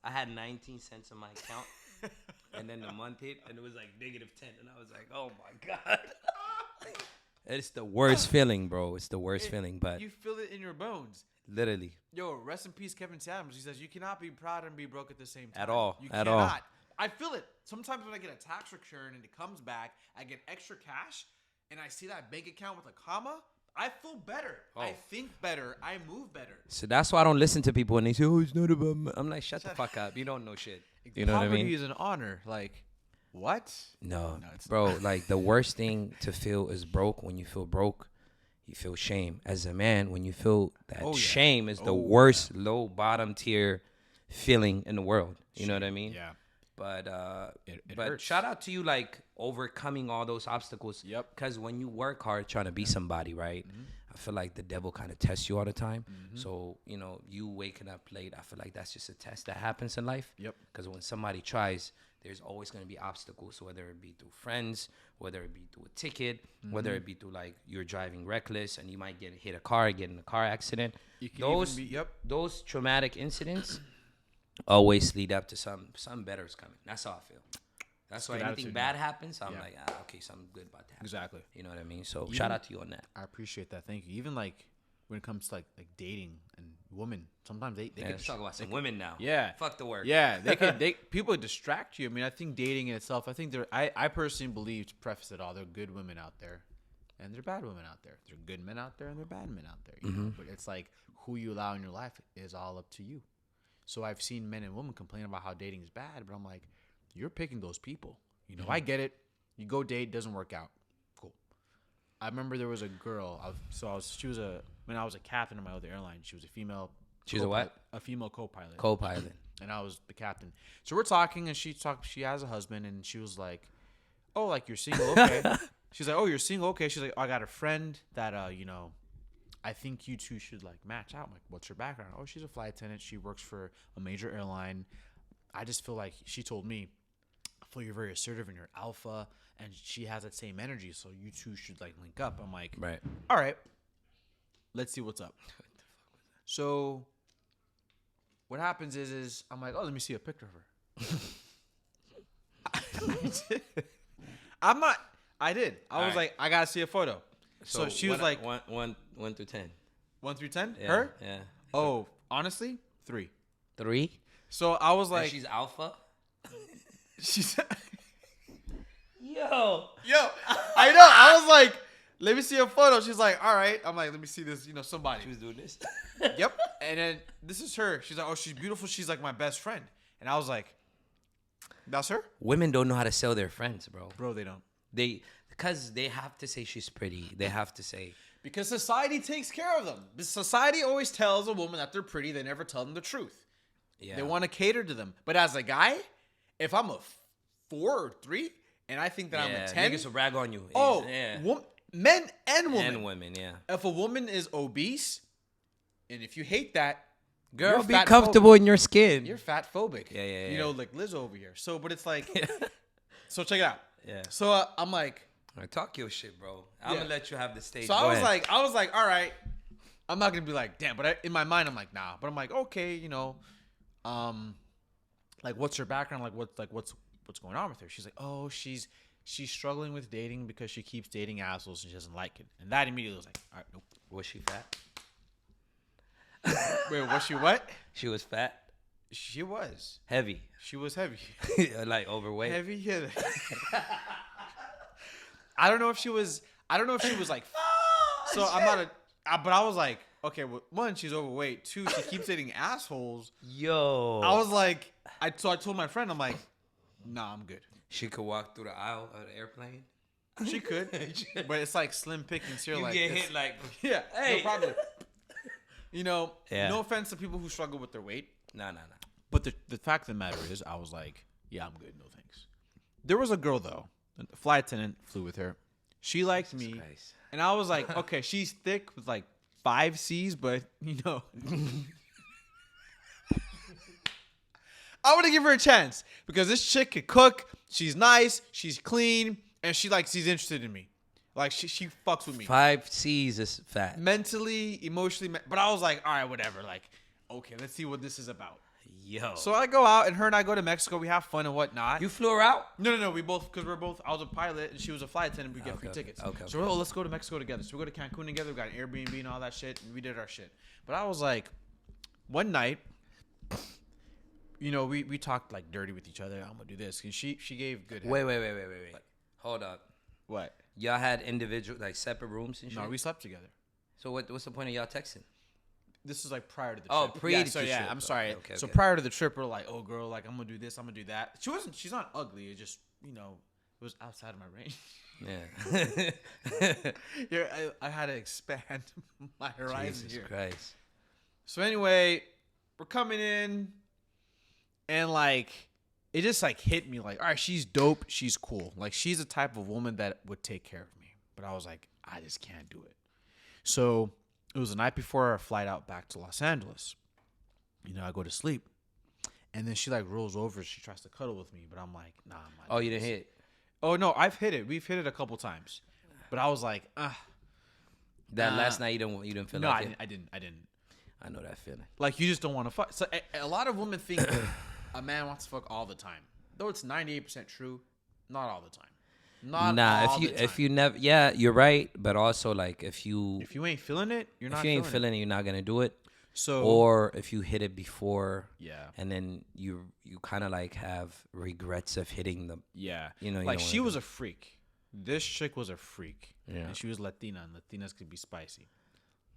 I had 19 cents in my account, and then the month hit, and it was like -10, and I was like, oh my god. It's the worst feeling, bro. It's the worst feeling, but you feel it in your bones. Literally. Yo, rest in peace, Kevin Samuels. He says you cannot be proud and be broke at the same time. At all. You at cannot. all. I feel it. Sometimes when I get a tax return and it comes back, I get extra cash, and I see that bank account with a comma, I feel better. Oh. I think better. I move better. So that's why I don't listen to people when they say, oh, it's not about me. I'm like, shut the fuck up. You don't know shit. You know what I mean? Poverty is an honor. Like, what? No bro, not. Like the worst thing to feel is broke. When you feel broke, you feel shame. As a man, when you feel that shame is the worst low bottom tier feeling in the world. You know what I mean? Yeah. But it but hurts. shout out to you, like overcoming all those obstacles. Yep. Because when you work hard trying to be somebody, right? Mm-hmm. I feel like the devil kind of tests you all the time. Mm-hmm. So you know, you waking up late, I feel like that's just a test that happens in life. Yep. Because when somebody tries, there's always going to be obstacles, whether it be through friends, whether it be through a ticket, whether it be through like you're driving reckless and you might get in a car accident. Those traumatic incidents always lead up to some better is coming. That's how I feel. That's why anything bad happens, I'm like, okay, something good about to happen. Exactly. You know what I mean? So shout out to you on that. I appreciate that. Thank you. Even like when it comes to like dating and women, sometimes they can talk about some women now. Yeah. Fuck the word. Yeah. People distract you. I mean, I think dating in itself, I personally believe, to preface it all, there are good women out there and there are bad women out there. There are good men out there and there are bad men out there. You know? But it's like who you allow in your life is all up to you. So I've seen men and women complain about how dating is bad, but I'm like, you're picking those people. You know, I get it. You go date, doesn't work out. Cool. I remember there was a girl. When I was a captain in my other airline, she was a female. She was a what? A female co-pilot. Co-pilot. And I was the captain. So we're talking, and she has a husband, and she was like, oh, like you're single, okay. She's like, oh, you're single, okay. She's like, I got a friend that, you know, I think you two should like match out. I'm like, what's her background? Oh, she's a flight attendant. She works for a major airline. I just feel like she told me, I feel you're very assertive and you're alpha, and she has that same energy. So you two should like link up. I'm like, right. All right, let's see what's up. So what happens is I'm like, oh, let me see a picture of her. I did. I was like, I gotta see a photo. So she was like 1 through 10. 1 through 10? Yeah, her? Yeah. Oh, honestly, 3. 3? So I was like, and she's alpha? She's Yo. I know. I was like, let me see a photo. She's like, all right. I'm like, let me see this, you know, somebody. She was doing this. Yep. And then this is her. She's like, oh, she's beautiful. She's like my best friend. And I was like, that's her? Women don't know how to sell their friends, bro. Bro, they don't. Because they have to say she's pretty. They have to say. Because society takes care of them. Society always tells a woman that they're pretty. They never tell them the truth. Yeah. They want to cater to them. But as a guy, if I'm a 4 or 3 and I think that I'm a 10. Niggas will rag on you. Oh, men and women. And women, yeah. If a woman is obese, and if you hate that, girl, be comfortable in your skin. You're fat phobic. Yeah. You know, like Liz over here. So, but it's like, so check it out. Yeah. So I'm like, all right, talk your shit, bro. I'm gonna let you have the stage. So I was like, all right. I'm not gonna be like, damn. But in my mind, I'm like, nah. But I'm like, okay, you know, like, what's her background? Like, what's going on with her? She's like, oh, she's struggling with dating because she keeps dating assholes and she doesn't like it. And that immediately was like, all right, nope. Was she fat? Wait, was she what? She was fat. She was heavy. She was heavy. Like overweight. Heavy, yeah. I don't know if she was like. So shit. I'm not but I was like, okay, well, one, she's overweight. Two, she keeps dating assholes. Yo. I was like, I told my friend, I'm like, nah, I'm good. She could walk through the aisle of the airplane. She could, but it's like slim pickings here. You like get hit like, yeah, hey, no problem. No offense to people who struggle with their weight. No. But the fact of the matter is, I was like, yeah, I'm good, no thanks. There was a girl though, a flight attendant flew with her. She liked Jesus me, Christ. And I was like, okay, she's thick with like 5 C's, but I want to give her a chance because this chick could cook. She's nice, she's clean, and she's interested in me. Like she fucks with me. 5 C's is fat. Mentally, emotionally, but I was like, all right, whatever. Like, okay, let's see what this is about. Yo. So I go out, and her and I go to Mexico. We have fun and whatnot. You flew her out? No. We both, because I was a pilot, and she was a flight attendant. We get free tickets. Okay. So let's go to Mexico together. So we go to Cancun together. We got an Airbnb and all that shit, and we did our shit. But I was like, one night, we talked like dirty with each other. I'm gonna do this, and she gave good. Wait. Hold up. What? Y'all had individual, like separate rooms and shit? No, we slept together. So what's the point of y'all texting? This is like prior to the trip. Oh, pre-trip. I'm sorry. Okay. Prior to the trip, we're like, oh, girl, like, I'm going to do this, I'm going to do that. She's not ugly. It just, it was outside of my range. Yeah. I had to expand my horizon here. Jesus Christ. So anyway, we're coming in, and, like, it just, like, hit me, like, all right, she's dope. She's cool. Like, she's the type of woman that would take care of me. But I was like, I just can't do it. So it was the night before our flight out back to Los Angeles. I go to sleep. And then she like rolls over. She tries to cuddle with me. But I'm like, nah. Oh, you didn't hit it? Oh, no. I've hit it. We've hit it a couple times. But I was like, That last night you didn't feel like it? I didn't. I know that feeling. Like you just don't want to fuck. So a lot of women think a man wants to fuck all the time. Though it's 98% true. Not all the time. If you never, yeah, you're right, but also like if you ain't feeling it, you're not gonna do it. So, or if you hit it before, yeah, and then you kind of like have regrets of hitting them. Yeah, like she was a freak. This chick was a freak, and she was Latina, and Latinas could be spicy.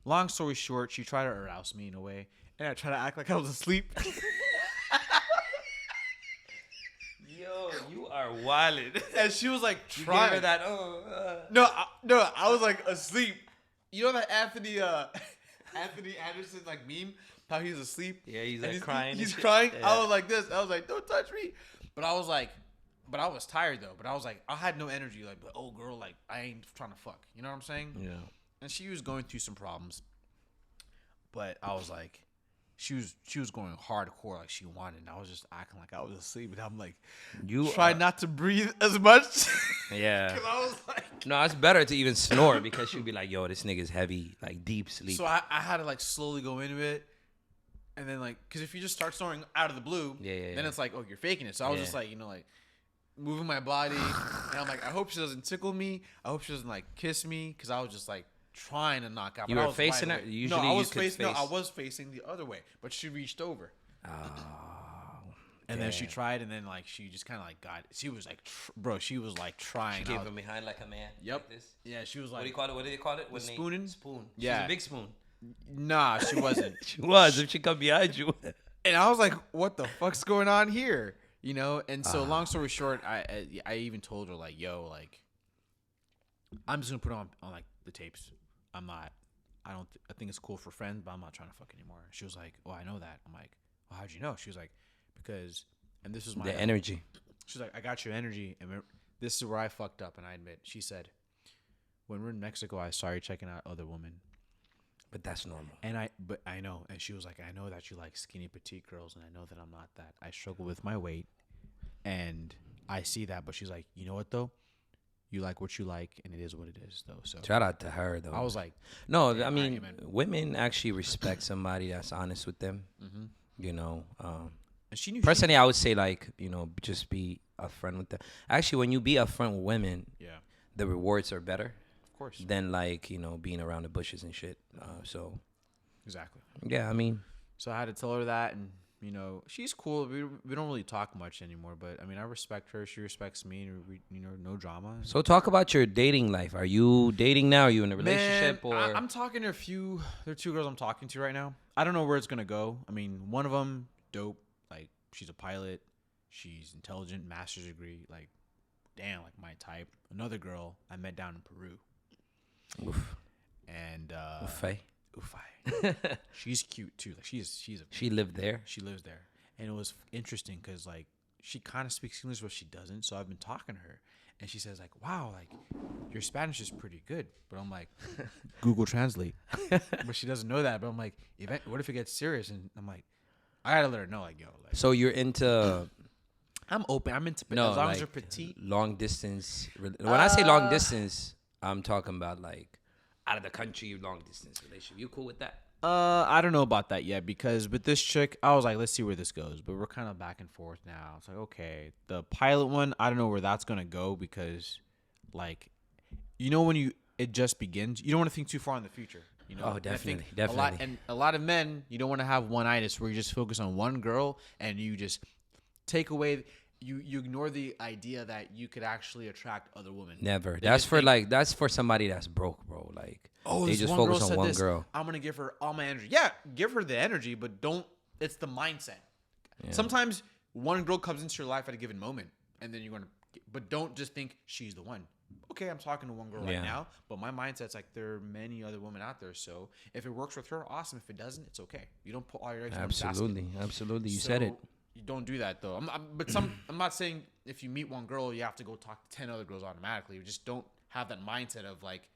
Long story short, she tried to arouse me in a way, and I tried to act like I was asleep. Yo, you are wildin'. And she was like trying. You gave her that. No, I was like asleep. You know that Anthony Anderson like meme? How he's asleep? Yeah, he's like crying. He's crying. Yeah. I was like this. I was like, don't touch me. But I was tired though. But I was like, I had no energy. Like, but oh girl, like I ain't trying to fuck. You know what I'm saying? Yeah. And she was going through some problems. But I was like, she was going hardcore like she wanted, and I was just acting like I was asleep, and I'm like, try not to breathe as much. Yeah. Because I was like, no, it's better to even snore because she'd be like, yo, this nigga's heavy, like deep sleep. So I had to like slowly go into it, and then like, because if you just start snoring out of the blue, then it's like, oh, you're faking it. So I was just like, like moving my body, and I'm like, I hope she doesn't tickle me. I hope she doesn't like kiss me, because I was just like trying to knock out. You were facing her? Usually I was facing the other way, but she reached over. Oh. And then she tried, and then like she just kind of like got. She was like, she was like trying. She gave him behind like a man. Yep. Like this. Yeah, she was like. What do you call it? What do they call it? Spooning. Spoon. Yeah. She's a big spoon. Nah, she wasn't. She was. If she come behind you. And I was like, what the fuck's going on here? And so long story short, I even told her like, yo, like, I'm just gonna put on like the tapes. I think it's cool for friends, but I'm not trying to fuck anymore. She was like, oh, I know that. I'm like, well, how'd you know? She was like, because, and this is my the energy. She's like, I got your energy, and this is where I fucked up, and I admit. She said, when we're in Mexico, I saw you checking out other women. But that's normal. But I know. And she was like, I know that you like skinny petite girls, and I know that I'm not that. I struggle with my weight, and I see that. But she's like, you know what though? You like what you like, and it is what it is, though. So shout out to her, though. I was like, no, I mean, women actually respect somebody that's honest with them. Mm-hmm. And she knew. Personally, I would say like, just be upfront with them. Actually, when you be upfront with women, the rewards are better. Of course. Than like being around the bushes and shit. So. Exactly. Yeah, I mean. So I had to tell her that, and You know, she's cool. We don't really talk much anymore, but I mean, I respect her. She respects me, and no drama. So talk about your dating life. Are you dating now? Are you in a relationship? Man, or I'm talking to there are 2 girls I'm talking to right now. I don't know where it's gonna go. I mean, one of them, dope. Like, she's a pilot. She's intelligent, master's degree. Like, damn, like my type. Another girl I met down in Peru. Oof. And Ufay. She's cute too. Like she lived there. She lives there, and it was interesting because like she kind of speaks English, but she doesn't. So I've been talking to her, and she says like, "Wow, like your Spanish is pretty good." But I'm like, Google Translate. But she doesn't know that. But I'm like, what if it gets serious? And I'm like, I gotta let her know, like, yo. Like, so you're into. I'm open. I'm into no, as long like as you're petite. Long distance. When I say long distance, I'm talking about like out of the country long distance relationship. You cool with that? I don't know about that yet because with this chick, I was like, let's see where this goes. But we're kind of back and forth now. It's like, okay, the pilot one, I don't know where that's gonna go because, like, you know, when it just begins, you don't want to think too far in the future. You know? Oh, definitely. A lot of men, you don't want to have one-itis where you just focus on one girl and you just take away. You ignore the idea that you could actually attract other women. Never. That's for somebody that's broke, bro. Like, they just focus on one girl. I'm gonna give her all my energy. Yeah, give her the energy, but don't. It's the mindset. Yeah. Sometimes one girl comes into your life at a given moment, and then you're gonna. But don't just think she's the one. Okay, I'm talking to one girl right now, but my mindset's like there are many other women out there. So if it works with her, awesome. If it doesn't, it's okay. You don't put all your eggs in one basket. Absolutely. You said it. You don't do that though. I'm not saying if you meet one girl, you have to go talk to 10 other girls automatically. You just don't have that mindset of like,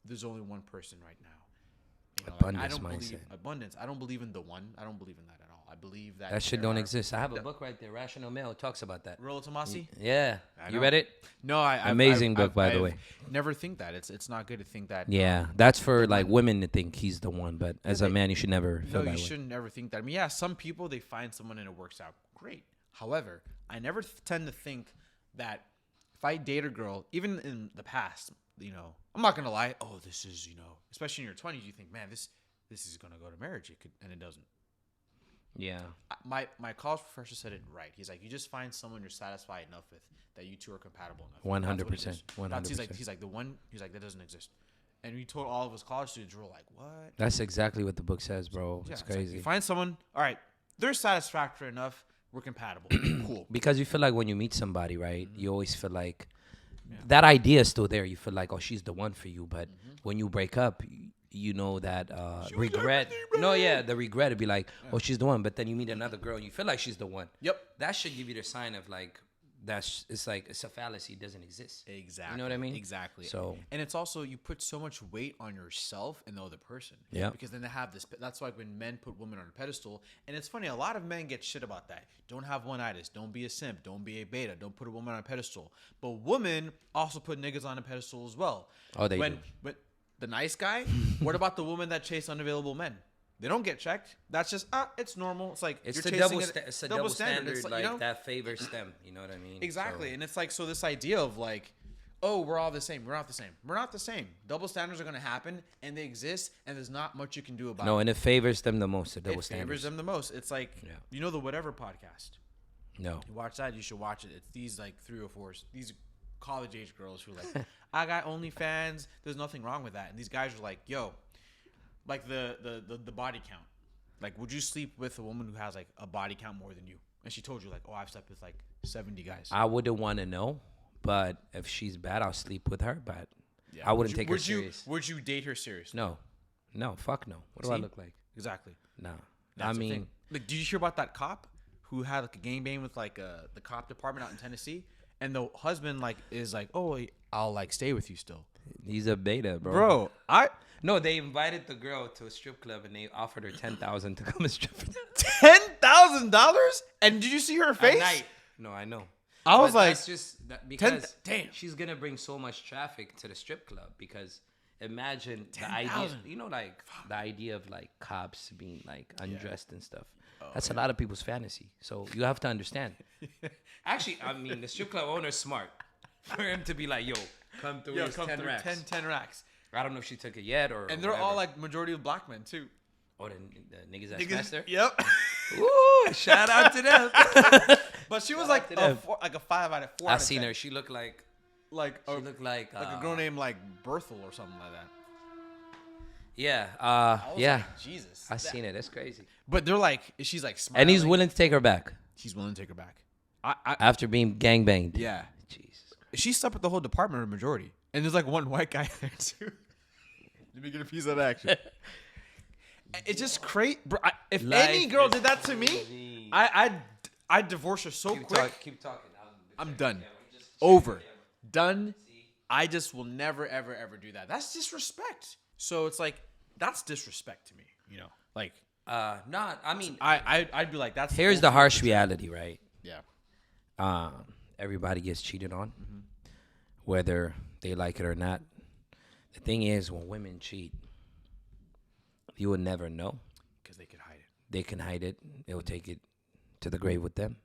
there's only one person right now. You know, abundance like, mindset. Abundance. I don't believe in the one. I don't believe in that at all. I believe that shit don't exist. I have a book right there. Rational Male talks about that. Rollo Tomasi? Yeah. You read it? No, amazing book, by the way. Never think that. It's not good to think that. Yeah, that's for like women to think he's the one, but as a man, you should never feel that way. No, you shouldn't ever think that. I mean, yeah, some people they find someone and it works out great. However, I never tend to think that if I date a girl, even in the past, you know, I'm not gonna lie. Oh, this is, you know, especially in your 20s, you think, man, this is gonna go to marriage. It could, and it doesn't. Yeah. My college professor said it right. He's like, you just find someone you're satisfied enough with that you two are compatible enough. 100%. 100%. He's like the one. He's like that doesn't exist. And we told all of his college students, we're like, what? That's exactly what the book says, bro. Yeah, it's crazy. Like, you find someone. All right, they're satisfactory enough. We're compatible. Cool. Because you feel like when you meet somebody, right? You always feel like that idea is still there. You feel like, oh, she's the one for you. But when you break up, you know that regret. The regret would be like, oh, she's the one. But then you meet another girl and you feel like she's the one. Yep. That should give you the sign of like, it's a fallacy. It doesn't exist. Exactly. You know what I mean? Exactly. So, and it's also, you put so much weight on yourself and the other person. Yeah. Because then they have this, that's like when men put women on a pedestal. And it's funny, a lot of men get shit about that. Don't have one-itis. Don't be a simp. Don't be a beta. Don't put a woman on a pedestal. But women also put niggas on a pedestal as well. Oh, they do. But the nice guy, what about the woman that chase unavailable men? They don't get checked. That's just it's normal. It's like it's you're the chasing it's a double standard. It's like you know? That favors them. You know what I mean? Exactly. So. And it's like, so this idea of like, oh, we're all the same. We're not the same. We're not the same. Double standards are going to happen, and they exist, and there's not much you can do about it. No, and it favors them the most. The double standards. It favors them the most. It's like, you know, the Whatever podcast. No. You watch that. You should watch it. It's these like 3 or 4. These college age girls who are like, I got OnlyFans. There's nothing wrong with that. And these guys are like, yo, like the body count. Like, would you sleep with a woman who has, like, a body count more than you? And she told you, like, oh, I've slept with, like, 70 guys. I wouldn't want to know. But if she's bad, I'll sleep with her. But I wouldn't take her serious. Would you date her seriously? No. No, fuck no. What do I look like? Exactly. No. That's the thing. Like, did you hear about that cop who had, like, a gangbang with, like, the cop department out in Tennessee? And the husband, like, is like, oh, I'll, like, stay with you still. He's a beta, bro. Bro, No, they invited the girl to a strip club and they offered her $10,000 to come and strip for them. $10,000? And did you see her face? At night. No, I know. I was like, that's just because she's gonna bring so much traffic to the strip club. Because imagine the idea, you know, like the idea of like cops being like undressed and stuff. That's a lot of people's fantasy. So you have to understand. Actually, I mean, the strip club owner's smart for him to be like, yo, come through. 10 racks. 10 racks. I don't know if she took it yet or. And they're all like majority of black men too. Oh, the niggas that smashed her? Yep. Ooh, shout out to them. But she was like a 5 out of 4. I've seen her. She looked like a girl named like Berthel or something like that. Yeah. Yeah. Like, Jesus. I seen it. That's crazy. But they're like, she's like smiling. And he's willing to take her back. He's willing to take her back. After being gangbanged. Yeah. Jesus. She slept with the whole department of majority. And there's like one white guy there too. Let me get a piece of that action. It's just crazy. Bro, if any girl did that to me, I'd divorce her so quick. Keep talking. I'm done. Over. Done. I just will never, ever, ever do that. That's disrespect. So it's like, that's disrespect to me, you know? Like, I mean, I'd be like, that's. Here's the harsh reality, right? Yeah. Everybody gets cheated on, whether they like it or not. The thing is, when women cheat, you will never know. Because they can hide it. They can hide it. They will take it to the grave with them.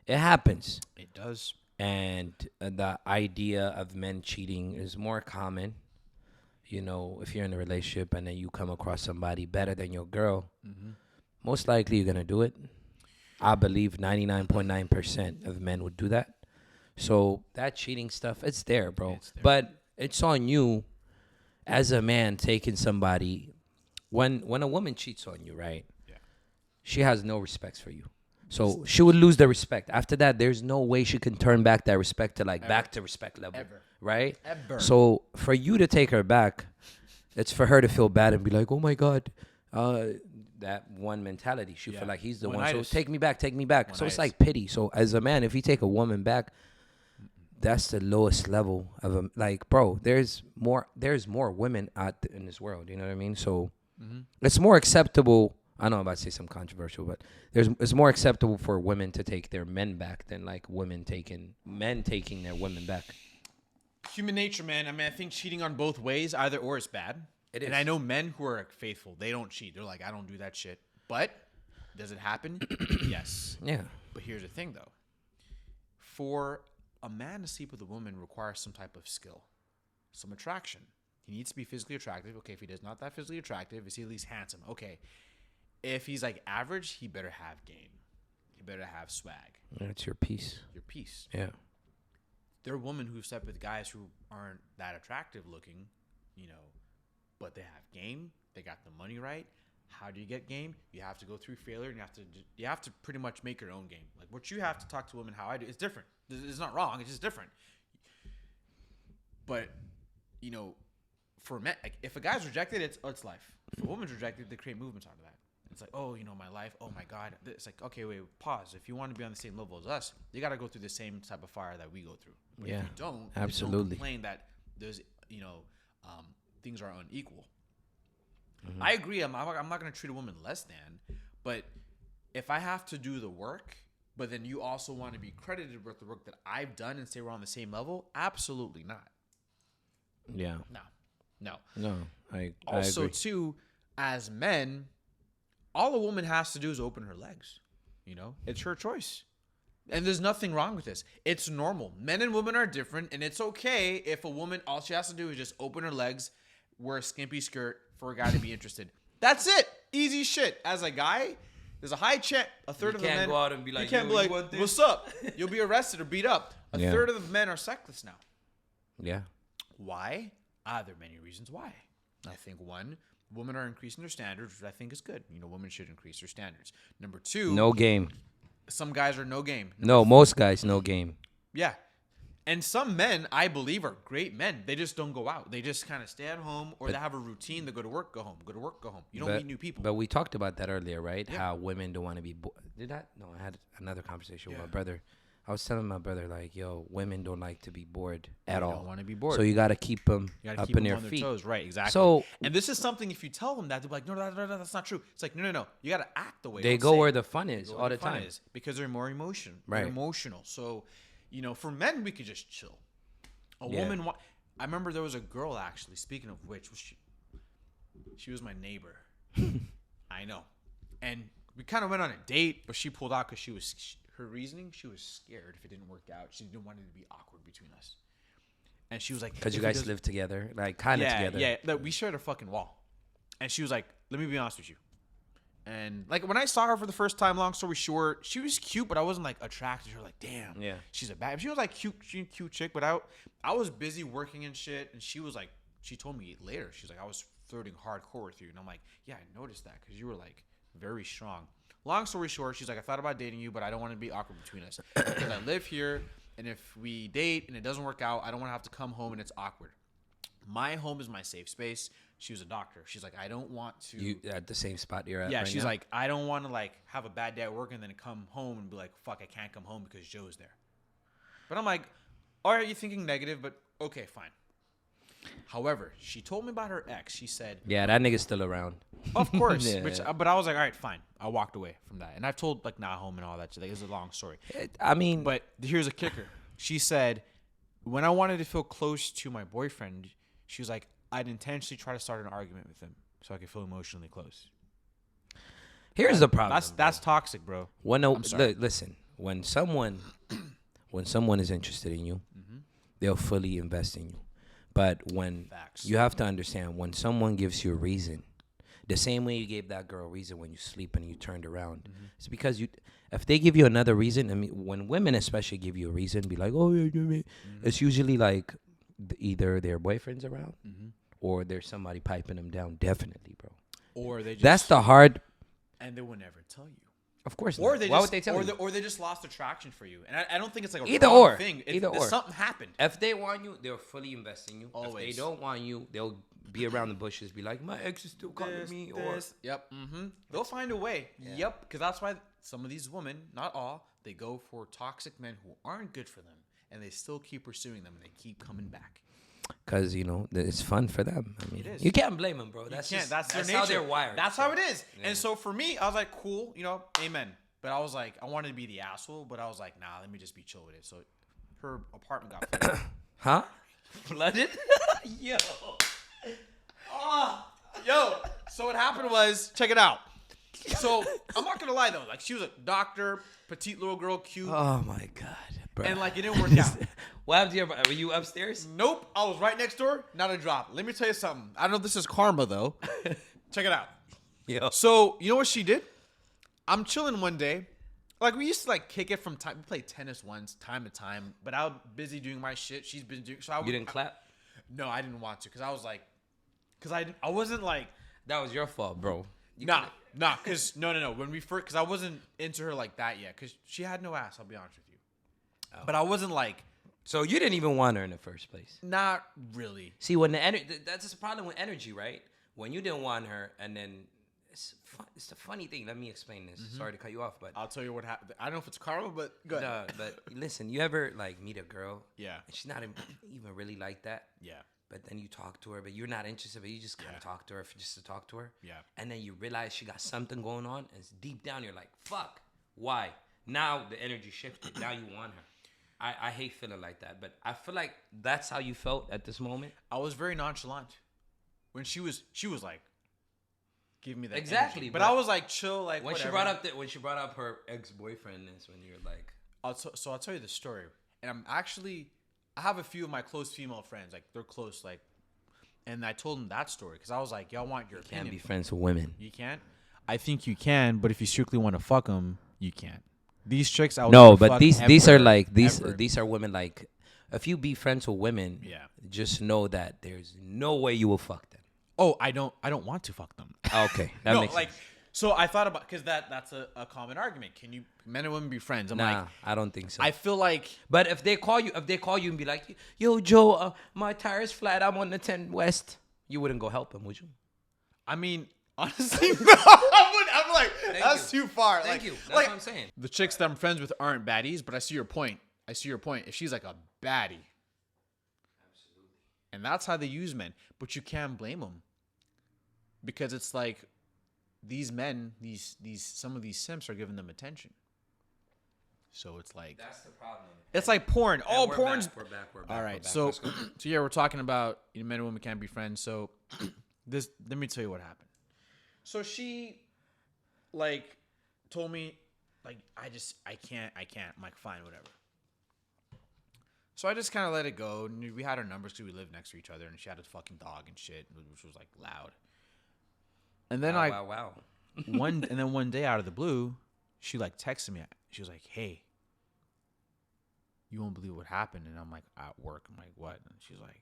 It happens. It does. And the idea of men cheating is more common. You know, if you're in a relationship and then you come across somebody better than your girl, most likely you're going to do it. I believe 99.9% of men would do that. So that cheating stuff, it's there, bro. It's there. But it's on you as a man taking somebody. When a woman cheats on you, right? Yeah. She has no respect for you. So she would lose the respect. After that, there's no way she can turn back that respect to back to respect level. Ever. Right? Ever. So for you to take her back, it's for her to feel bad and be like, oh my God. That one mentality. She feel like he's the one. So take me back. So it's like pity. So as a man, if you take a woman back, that's the lowest level of a, like, bro, there's more women out in this world. You know what I mean? So it's more acceptable. I know I'm about to say something controversial, but it's more acceptable for women to take their men back than like men taking their women back. Human nature, man. I mean, I think cheating on both ways, either or, is bad. It is. And I know men who are faithful. They don't cheat. They're like, I don't do that shit. But does it happen? Yes. Yeah. But here's the thing, though. For a man to sleep with a woman requires some type of skill, some attraction. He needs to be physically attractive. Okay, if he does not that physically attractive, is he at least handsome? Okay. If he's like average, he better have game. He better have swag. That's your piece. Your piece. Yeah. There are women who've slept with guys who aren't that attractive looking, you know, but they have game. They got the money right. How do you get game? You have to go through failure, and you have to pretty much make your own game. Like what you have to talk to women how I do, it's different. It's not wrong. It's just different. But you know, for men, like if a guy's rejected, it's life. If a woman's rejected, they create movements out of that. It's like, oh, you know, my life. Oh my God. It's like, okay, wait, pause. If you want to be on the same level as us, you got to go through the same type of fire that we go through. But if you don't, absolutely. Don't complain that there's, you know, things are unequal. I agree. I'm not going to treat a woman less than, but if I have to do the work, but then you also want to be credited with the work that I've done and say we're on the same level, absolutely not. Yeah. No. I also agree. Too, as men, all a woman has to do is open her legs. You know, it's her choice. And there's nothing wrong with this. It's normal. Men and women are different, and it's okay if a woman, all she has to do is just open her legs, wear a skimpy skirt for a guy to be interested. That's it. Easy shit. As a guy, there's a high chance a third of the men. You can't go out and be like, you can't be like, what's up? You'll be arrested or beat up. A third of the men are sexless now. Yeah. Why? There are many reasons why. I think one, women are increasing their standards, which I think is good. You know, women should increase their standards. Number two, no game. Some guys are no game. Most guys no game. Yeah. And some men, I believe, are great men. They just don't go out. They just kind of stay at home, or they have a routine. They go to work, go home. Go to work, go home. You don't meet new people. But we talked about that earlier, right? Yeah. How women don't want to be bored. Did I? No, I had another conversation with my brother. I was telling my brother, like, yo, women don't like to be bored at all. They don't want to be bored. So you got to keep them up in their feet. Toes. Right, exactly. So, and this is something, if you tell them that, they're like, no, that's not true. It's like, no. You got to act the way they go where the fun is all the time. Because they're more emotional. Right. They're emotional. So, you know, for men, we could just chill. A woman, I remember there was a girl, actually, speaking of which, she was my neighbor. I know. And we kind of went on a date, but she pulled out because her reasoning, she was scared if it didn't work out. She didn't want it to be awkward between us. And she was like... Because you guys live together, like kind of together. Yeah, we shared a fucking wall. And she was like, let me be honest with you. And like when I saw her for the first time, long story short, she was cute, but I wasn't like attracted to her. Like, damn, Yeah, she's a bad. She was like cute chick, but I was busy working and shit. And she was like, she told me later, she's like, I was flirting hardcore with you, and I'm like, yeah, I noticed that because you were like very strong. Long story short, she's like, I thought about dating you, but I don't want to be awkward between us because I live here, and if we date and it doesn't work out, I don't want to have to come home and it's awkward. My home is my safe space. She was a doctor. She's like, I don't want to. You at the same spot you're at. Yeah, right she's now? like, I don't want to like have a bad day at work and then come home and be like, fuck, I can't come home because Joe's there. But I'm like, all right, you're thinking negative, but okay, fine. However, she told me about her ex. She said, yeah, that nigga's still around. of course. Yeah. But I was like, all right, fine. I walked away from that. And I've told like Nahum and all that shit. Like, it's a long story. I mean, But here's a kicker. She said, when I wanted to feel close to my boyfriend, she was like, I'd intentionally try to start an argument with him so I could feel emotionally close. here's the problem. That's toxic, bro. Listen, when someone is interested in you, they'll fully invest in you. But when Facts. you have to understand, when someone gives you a reason, the same way you gave that girl a reason when you sleep and you turned around, it's because if they give you another reason, I mean, when women especially give you a reason, be like, oh, yeah, it's usually like either their boyfriend's around or there's somebody piping them down. Definitely, bro. Or they just, that's the hard. and they will never tell you. Of course Or not. they Why just, would they tell you? or they just lost attraction for you. And I don't think it's like a Either wrong or. thing. Either or. Something happened. If they want you, they'll fully invest in you. Always. If they don't want you, they'll be around the bushes, be like, my ex is still calling me. Or Yep. They'll find a way. Yeah. Yep. Because that's why some of these women, not all, they go for toxic men who aren't good for them. And they still keep pursuing them. And they keep coming back. because it's fun for them. I mean, It is. you can't blame them, bro. That's That's their nature. how they're wired. That's how it is. Yeah. And so for me, I was like, cool, amen. But I was like, I wanted to be the asshole, but I was like, nah, let me just be chill with it. So her apartment got flooded. Huh? Flooded? Yo. Oh, yo. So what happened was, check it out. So I'm not gonna lie though, like she was a doctor, petite little girl, cute, Oh my god, bro. and like it didn't work out. What happened to your? Were you upstairs? Nope, I was right next door, not a drop. Let me tell you something. I don't know if this is karma though. Check it out. Yo. So you know what she did? I'm chilling one day. Like we used to like kick it from time. We played tennis once, time to time. But I was busy doing my shit. She's been doing. So You didn't clap? No, I didn't want to because I was like, I wasn't like. That was your fault, bro. Cause no. When we first, cause I wasn't into her like that yet. Cause she had no ass. I'll be honest with you. Oh. But I wasn't like. So you didn't even want her in the first place. Not really. See, when the energy, that's the problem with energy, right? When you didn't want her, and then it's a funny thing. Let me explain this. Mm-hmm. Sorry to cut you off, but I'll tell you what happened. I don't know if it's karma, but go ahead. no, but listen, you ever like meet a girl? Yeah. And she's not even really like that. Yeah. But then you talk to her, but you're not interested, but you just kind of talk to her just to talk to her. Yeah. And then you realize she got something going on, and it's deep down, you're like, fuck, why? Now the energy shifted. Now you want her. I hate feeling like that, but I feel like that's how you felt at this moment. I was very nonchalant. When she was like, give me that Exactly, energy. But but I was like chill, like When whatever. she brought up her ex-boyfriend, is when you're like, So I'll tell you the story. And I have a few of my close female friends, like they're close, like, and I told them that story because I was like, y'all want your opinion. can't be friends with women. You can't. I think you can, but if you strictly want to fuck them, you can't. These chicks, I would No, never but fuck these ever, are like ever. these are women like, if you be friends with women, Yeah. just know that there's no way you will fuck them. Oh, I don't want to fuck them. Okay, that makes sense. So I thought about because that's a common argument. Can you men and women be friends? I'm Nah, like, I don't think so. I feel like But if they call you and be like, "Yo, Joe, my tire's flat. I'm on the 10 West," you wouldn't go help him, would you? I mean, honestly, no. I'm like, that's too far. Thank like, you. That's like, what I'm saying. The chicks that I'm friends with aren't baddies, but I see your point. If she's like a baddie, absolutely, and that's how they use men. But you can't blame them because it's like these men, some of these simps are giving them attention. So it's like That's the problem. it's like porn. Oh, we're porn's back. all right. we're back. So Let's go. so yeah, we're talking about men and women can't be friends. So let me tell you what happened. So she like told me like I can't. I'm like fine, whatever. So I just kind of let it go. And we had our numbers because we lived next to each other, and she had a fucking dog and shit, which was like loud. And then wow. One day out of the blue, she like texted me. She was like, "Hey, you won't believe what happened." And I'm like, "At work." I'm like, "What?" And she's like,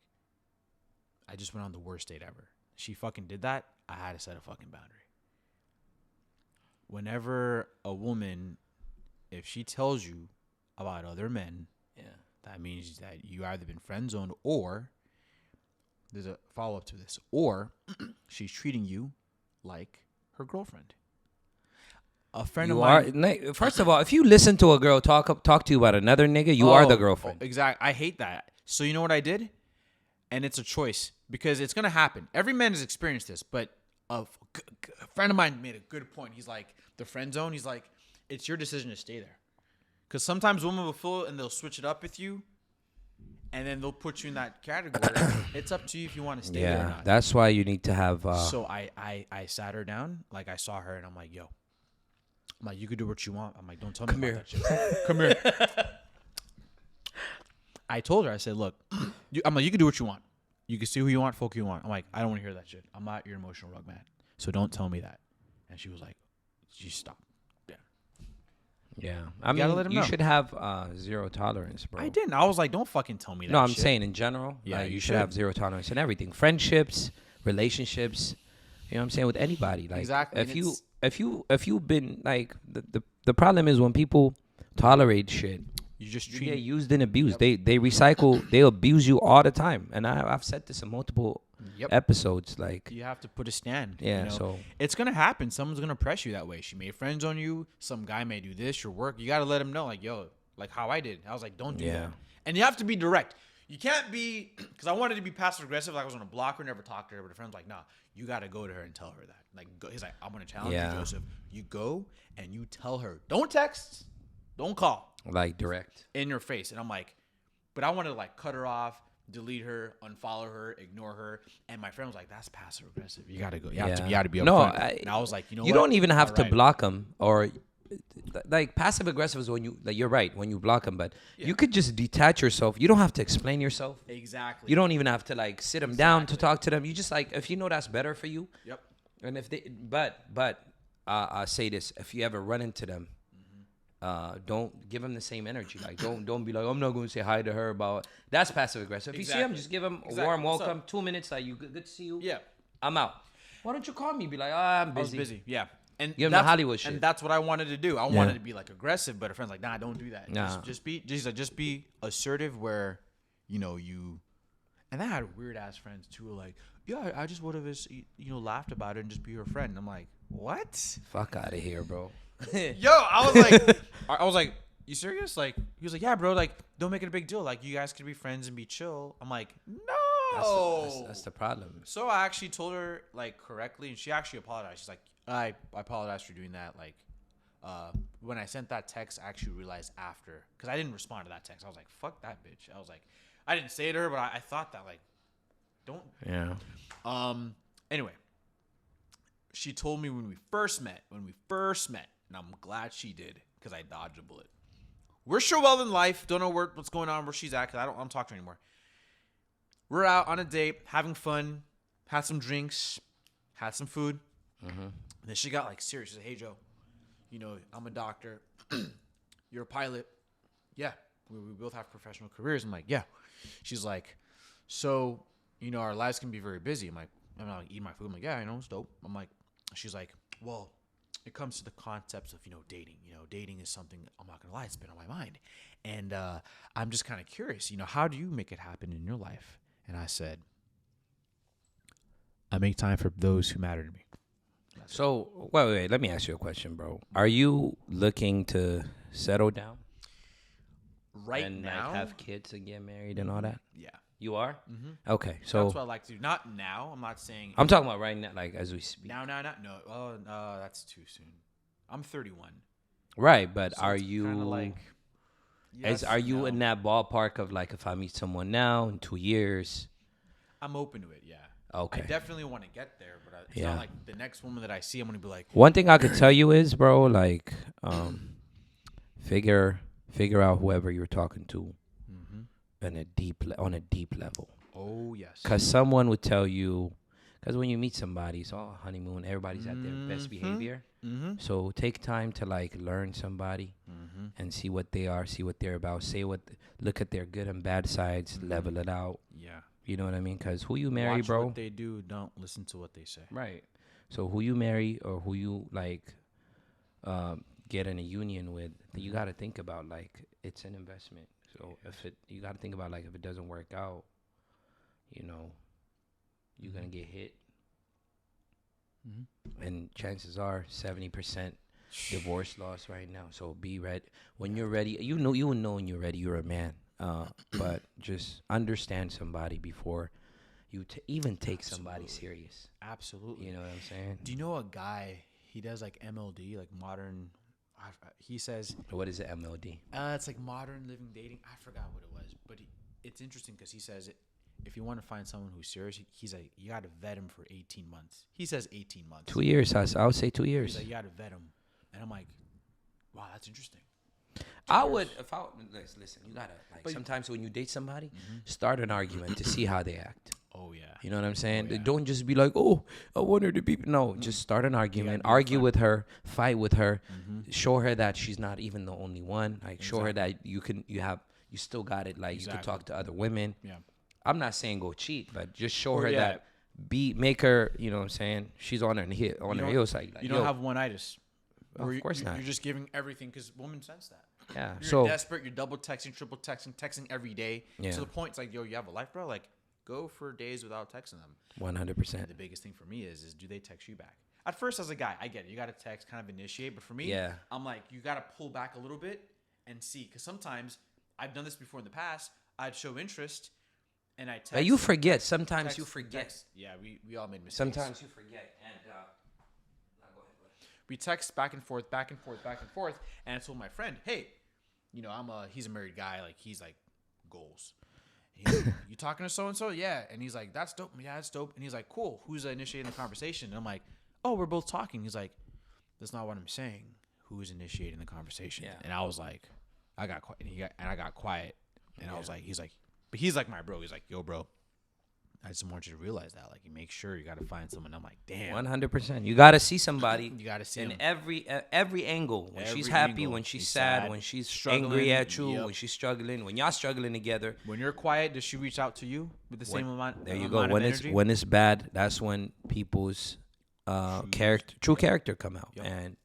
"I just went on the worst date ever." She fucking did that. I had to set a fucking boundary. Whenever a woman, if she tells you about other men, that means that you either been friend zoned or there's a follow up to this, or she's treating you like her girlfriend. A friend of mine. First of all, if you listen to a girl talk to you about another nigga, you are the girlfriend. Exactly. I hate that. So you know what I did? And it's a choice because it's gonna happen. Every man has experienced this, but a friend of mine made a good point. He's like, the friend zone. He's like, it's your decision to stay there. Because sometimes women will feel and they'll switch it up with you, and then they'll put you in that category. It's up to you if you want to stay there or not. Yeah, that's why you need to have. So I sat her down, like I saw her, and I'm like, yo. I'm like, you can do what you want. I'm like, don't tell me about that shit. Come here. I told her, I said, look, I'm like, you can do what you want. You can see who you want, fuck who you want. I'm like, I don't want to hear that shit. I'm not your emotional rug man. So don't tell me that. And she was like, she stopped. Yeah, I mean, you should have zero tolerance, bro. I didn't. I was like, don't fucking tell me that. No, I'm saying in general. Yeah, you should have zero tolerance in everything, friendships, relationships. You know what I'm saying, with anybody. Like, exactly. If you've been like the problem is when people tolerate shit, you get used and abused. Yep. They recycle. They abuse you all the time. And I've said this in multiple episodes. Like, you have to put a stand. Yeah, you know? So it's gonna happen. Someone's gonna press you that way. She made friends on you. Some guy may do this. Your work. You gotta let him know. Like, yo, like how I did. I was like, don't do that. And you have to be direct. You can't be, because I wanted to be passive aggressive. Like I was gonna block her, never talk to her. But her friend's like, nah, you gotta go to her and tell her that. Like, he's like, I'm gonna challenge you, Joseph. You go and you tell her. Don't text. Don't call. Like direct in your face. And I'm like, but I wanted to like cut her off, delete her, unfollow her, ignore her. And my friend was like, that's passive aggressive. You gotta go. You have to be upfront. And I was like, you don't even have to block them, or like passive aggressive is when you, like, you're right when you block them, but you could just detach yourself. You don't have to explain yourself. Exactly. You don't even have to like sit them down to talk to them. You just, like, if you know that's better for you. Yep. And if they, but I say this: if you ever run into them, don't give them the same energy. Like, don't be like, I'm not going to say hi to her about. That's passive aggressive. If you see them, just give them a warm welcome. 2 minutes, like, you good to see you. Yeah, I'm out. Why don't you call me? Be like, I'm busy. I was busy. Yeah, and give them the Hollywood shit. And that's what I wanted to do. I wanted to be like aggressive, but her friend's like, nah, don't do that. Nah. Just be assertive. Where, you know, you. And I had weird ass friends too. Like, yeah, I just would have, laughed about it and just be her friend. I'm like, what? Fuck out of here, bro. Yo, I was like, you serious? Like, he was like, yeah, bro. Like, don't make it a big deal. Like, you guys could be friends and be chill. I'm like, no. That's the problem. So I actually told her, like, correctly, and she actually apologized. She's like, I apologize for doing that. Like, when I sent that text, I actually realized after, because I didn't respond to that text. I was like, fuck that bitch. I was like, I didn't say it to her, but I thought that, like, don't. Yeah. Anyway, she told me when we first met, and I'm glad she did, because I dodged a bullet. We're sure well in life. Don't know what's going on, where she's at, because I don't talk to her anymore. We're out on a date, having fun, had some drinks, had some food. Mm-hmm. And then she got, like, serious. She said, hey, Joe, I'm a doctor. You're a pilot. Yeah, we both have professional careers. I'm like, yeah. She's like, so, our lives can be very busy. I'm like, eating my food. I'm like, yeah, it's dope. I'm like, she's like, well, it comes to the concepts of, dating. Dating is something, I'm not going to lie, it's been on my mind. And I'm just kind of curious, how do you make it happen in your life? And I said, I make time for those who matter to me. So, wait, let me ask you a question, bro. Are you looking to settle down? Right now? Like, have kids and get married and all that? Yeah. You are? Mm-hmm. Okay, so that's what I like to do. Not now. I'm not saying. I'm talking about right now, like as we speak. Now. No. Oh, that's too soon. I'm 31. Right, but so are you? Kind of like. Yes, are you in that ballpark of, like, if I meet someone now in 2 years? I'm open to it. Yeah. Okay. I definitely want to get there, but it's not like the next woman that I see, I'm gonna be like. One thing I could tell you is, bro, like, figure out whoever you're talking to. On a deep level. Oh yes. Because someone would tell you, Because when you meet somebody, it's all honeymoon. Everybody's at their best behavior. So take time to like learn somebody and see what they are, see what they're about. Look at their good and bad sides, level it out. Yeah. You know what I mean? Because who you marry, Watch bro. what they do. Don't listen to what they say. Right. So who you marry or who you like get in a union with, you got to think about like it's an investment. So you got to think about like if it doesn't work out, you know, you're going to get hit. And chances are 70% divorce loss right now. So be ready. When you're ready, you will know when you're ready, you're a man. But just understand somebody before you even take somebody serious. Absolutely. You know what I'm saying? Do you know a guy, he does like MLD, like modern, he says. What is it, MLD? It's like modern living dating. I forgot what it was. But it's interesting because he says if you want to find someone who's serious, he's like, you got to vet him for 18 months. He says 18 months. 2 years. I would say 2 years. He's like, you got to vet him. And I'm like, wow, that's interesting. I would, if I, listen, you got to, like, sometimes when you date somebody, start an argument to see how they act. Oh, yeah. You know what I'm saying? Oh, yeah. Don't just be like, oh, I want her to be. No, just start an argument, argue with her, fight with her, show her that she's not even the only one. Like, show her that you still got it. Like, you can talk to other women. Yeah. I'm not saying go cheat, but just show her that. Make her, you know what I'm saying? She's on her heels. Like, you don't have one-itis. Of course not. You're just giving everything because women sense that. Yeah. You're desperate. You're double texting, triple texting every day. Yeah. To the point, it's like, yo, you have a life, bro? Like, go for days without texting them. 100%. The biggest thing for me is do they text you back? At first, as a guy, I get it. You got to text, kind of initiate. But for me, I'm like, you got to pull back a little bit and see. Because sometimes, I've done this before in the past, I'd show interest and I text. You forget. Sometimes you forget. Text. Yeah, we all made mistakes. Sometimes you forget. And we text back and forth. And I told my friend, hey, you know, he's a married guy. Like, he's like, goals. He's like, you talking to so-and-so? Yeah. And he's like, that's dope. Yeah, that's dope. And he's like, cool. Who's initiating the conversation? And I'm like, oh, we're both talking. He's like, that's not what I'm saying. Who's initiating the conversation? Yeah. And I was like, I got quiet. And I got quiet. And I was like, he's like my bro. He's like, yo, bro, I just want you to realize that. Like, you make sure you got to find someone. I'm like, damn. 100%. You got to see somebody. You got to see in him. every angle. When she's happy, when she's sad, when she's angry at you, when she's struggling, when y'all struggling together. When you're quiet, does she reach out to you with the same amount? There you go. When it's bad, that's when people's true character come out. Yep. And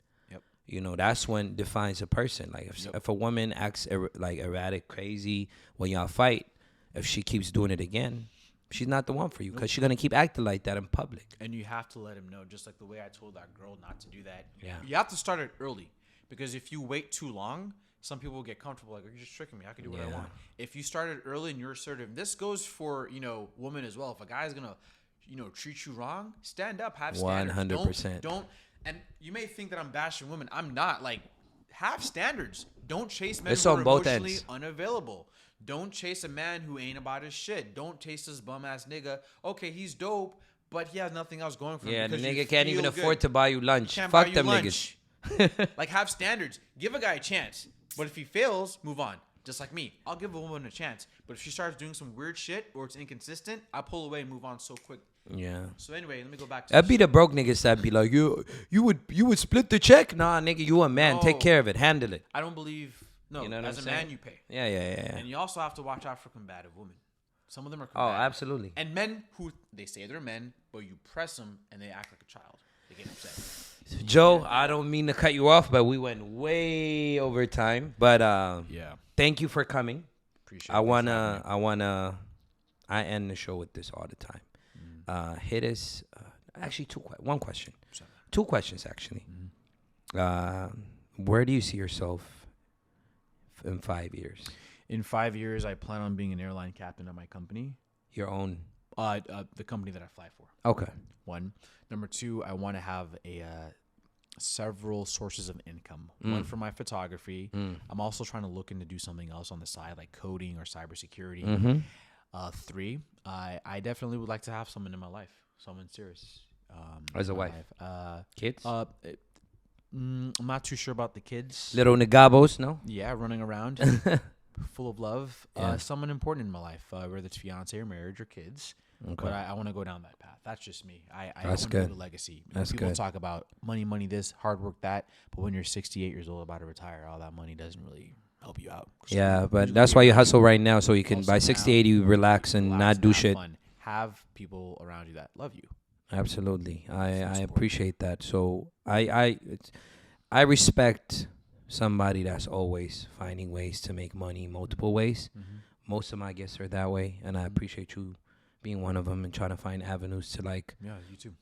you know, that's when defines a person. Like if a woman acts like erratic, crazy when y'all fight, if she keeps doing it again, she's not the one for you because she's going to keep acting like that in public. And you have to let him know, just like the way I told that girl not to do that. Yeah. You have to start it early because if you wait too long, some people will get comfortable. Like, you're just tricking me. I can do what I want. If you start it early and you're assertive, this goes for, you know, women as well. If a guy's going to, you know, treat you wrong, stand up, have standards. 100%. Don't. And you may think that I'm bashing women. I'm not. Like, have standards. Don't chase men who are emotionally unavailable. Don't chase a man who ain't about his shit. Don't chase this bum ass nigga. Okay, he's dope, but he has nothing else going for him. Yeah, the nigga can't even afford to buy you lunch. Fuck them niggas. Like, have standards. Give a guy a chance. But if he fails, move on. Just like me. I'll give a woman a chance. But if she starts doing some weird shit or it's inconsistent, I pull away and move on so quick. Yeah. So anyway, let me go back to that'd be the broke niggas that be like, you would split the check? Nah, nigga, you a man. No, take care of it. Handle it. I don't believe. No, you know as a man, you pay. Yeah. And you also have to watch out for combative women. Some of them are combative. Oh, absolutely. And men who, they say they're men, but you press them and they act like a child. They get upset. Joe, I don't mean to cut you off, but we went way over time. But thank you for coming. Appreciate it. I end the show with this all the time. Hit us. Actually, one question. Two questions, actually. Where do you see yourself in 5 years? In 5 years, I plan on being an airline captain at my company. Your own? The company that I fly for. Okay. One. Number two, I want to have several sources of income. One for my photography. I'm also trying to look into do something else on the side, like coding or cybersecurity. 3, I definitely would like to have someone in my life, someone serious. As a wife? Kids? I'm not too sure about the kids. Little nigabos, no? Yeah, running around, full of love. Someone important in my life, whether it's fiance or marriage or kids. Okay. But I want to go down that path. That's just me. I That's want to good. leave a legacy. That's people good. talk about money, this, hard work, that. But when you're 68 years old, about to retire, all that money doesn't really help you out. So Yeah, but that's why you hustle right now, so you can hustle by now, 68 you relax and not do have shit. fun. Have people around you that love you. Absolutely, I Support. appreciate that. So I respect somebody that's always finding ways to make money multiple ways. Mm-hmm. Most of my guests are that way, and I appreciate you being one of them and trying to find avenues to Yeah, you too.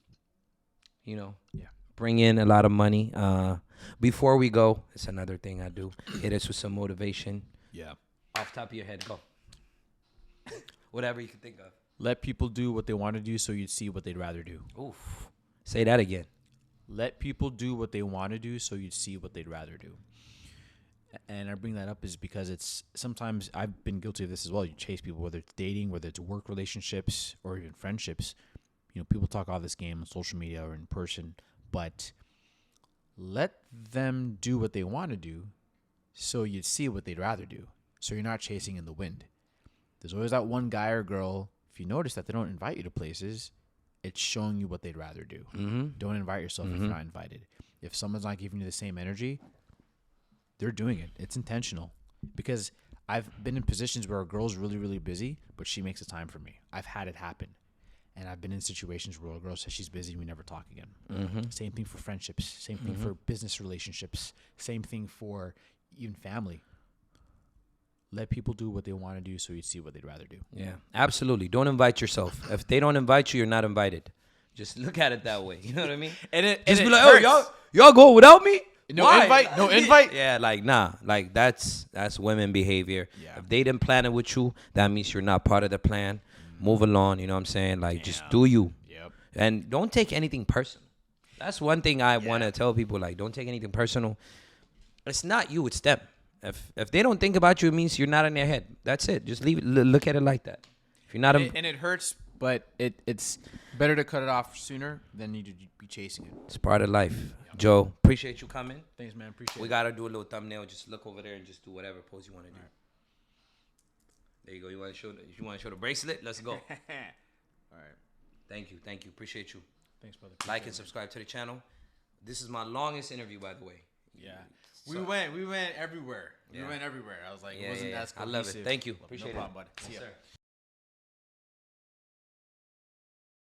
Yeah, bring in a lot of money. Before we go, it's another thing I do. Hit us with some motivation. Yeah. Off top of your head, go. Whatever you can think of. Let people do what they want to do so you'd see what they'd rather do. Oof. Say that again. Let people do what they want to do so you'd see what they'd rather do. And I bring that up is because it's sometimes I've been guilty of this as well. You chase people, whether it's dating, whether it's work relationships, or even friendships. People talk all this game on social media or in person, but let them do what they want to do so you'd see what they'd rather do. So you're not chasing in the wind. There's always that one guy or girl, if you notice that they don't invite you to places, it's showing you what they'd rather do. Mm-hmm. Don't invite yourself if you're not invited. If someone's not giving you the same energy, they're doing it. It's intentional. Because I've been in positions where a girl's really, really busy, but she makes the time for me. I've had it happen. And I've been in situations where a girl says she's busy and we never talk again. Mm-hmm. Same thing for friendships. Same thing for business relationships. Same thing for even family. Let people do what they want to do so you'd see what they'd rather do. Yeah, absolutely. Don't invite yourself. If they don't invite you, you're not invited. Just look at it that way. You know what I mean? Just be like, oh, y'all go without me? No Why? invite? No invite? Yeah, like, nah. Like, that's women behavior. Yeah. If they didn't plan it with you, that means you're not part of the plan. Move along, you know what I'm saying? Like, just do you. Yep. And don't take anything personal. That's one thing I want to tell people. Like, don't take anything personal. It's not you, it's them. If they don't think about you, it means you're not in their head. That's it. Just leave it. Look at it like that. If you're not, and it hurts, but it's better to cut it off sooner than you to be chasing it. it's part of life. Yep. Joe, appreciate you coming. Thanks, man. Appreciate it. We gotta do a little thumbnail. Just look over there and just do whatever pose you want to do. Right. There you go. You want to show the bracelet? Let's go. All right. Thank you. Appreciate you. Thanks, brother. Like and subscribe to the channel. This is my longest interview, by the way. Yeah. We went everywhere. We went everywhere. I was like, it wasn't as cohesive. I love it. Thank you. Appreciate it. No problem, bud. Yes, sir.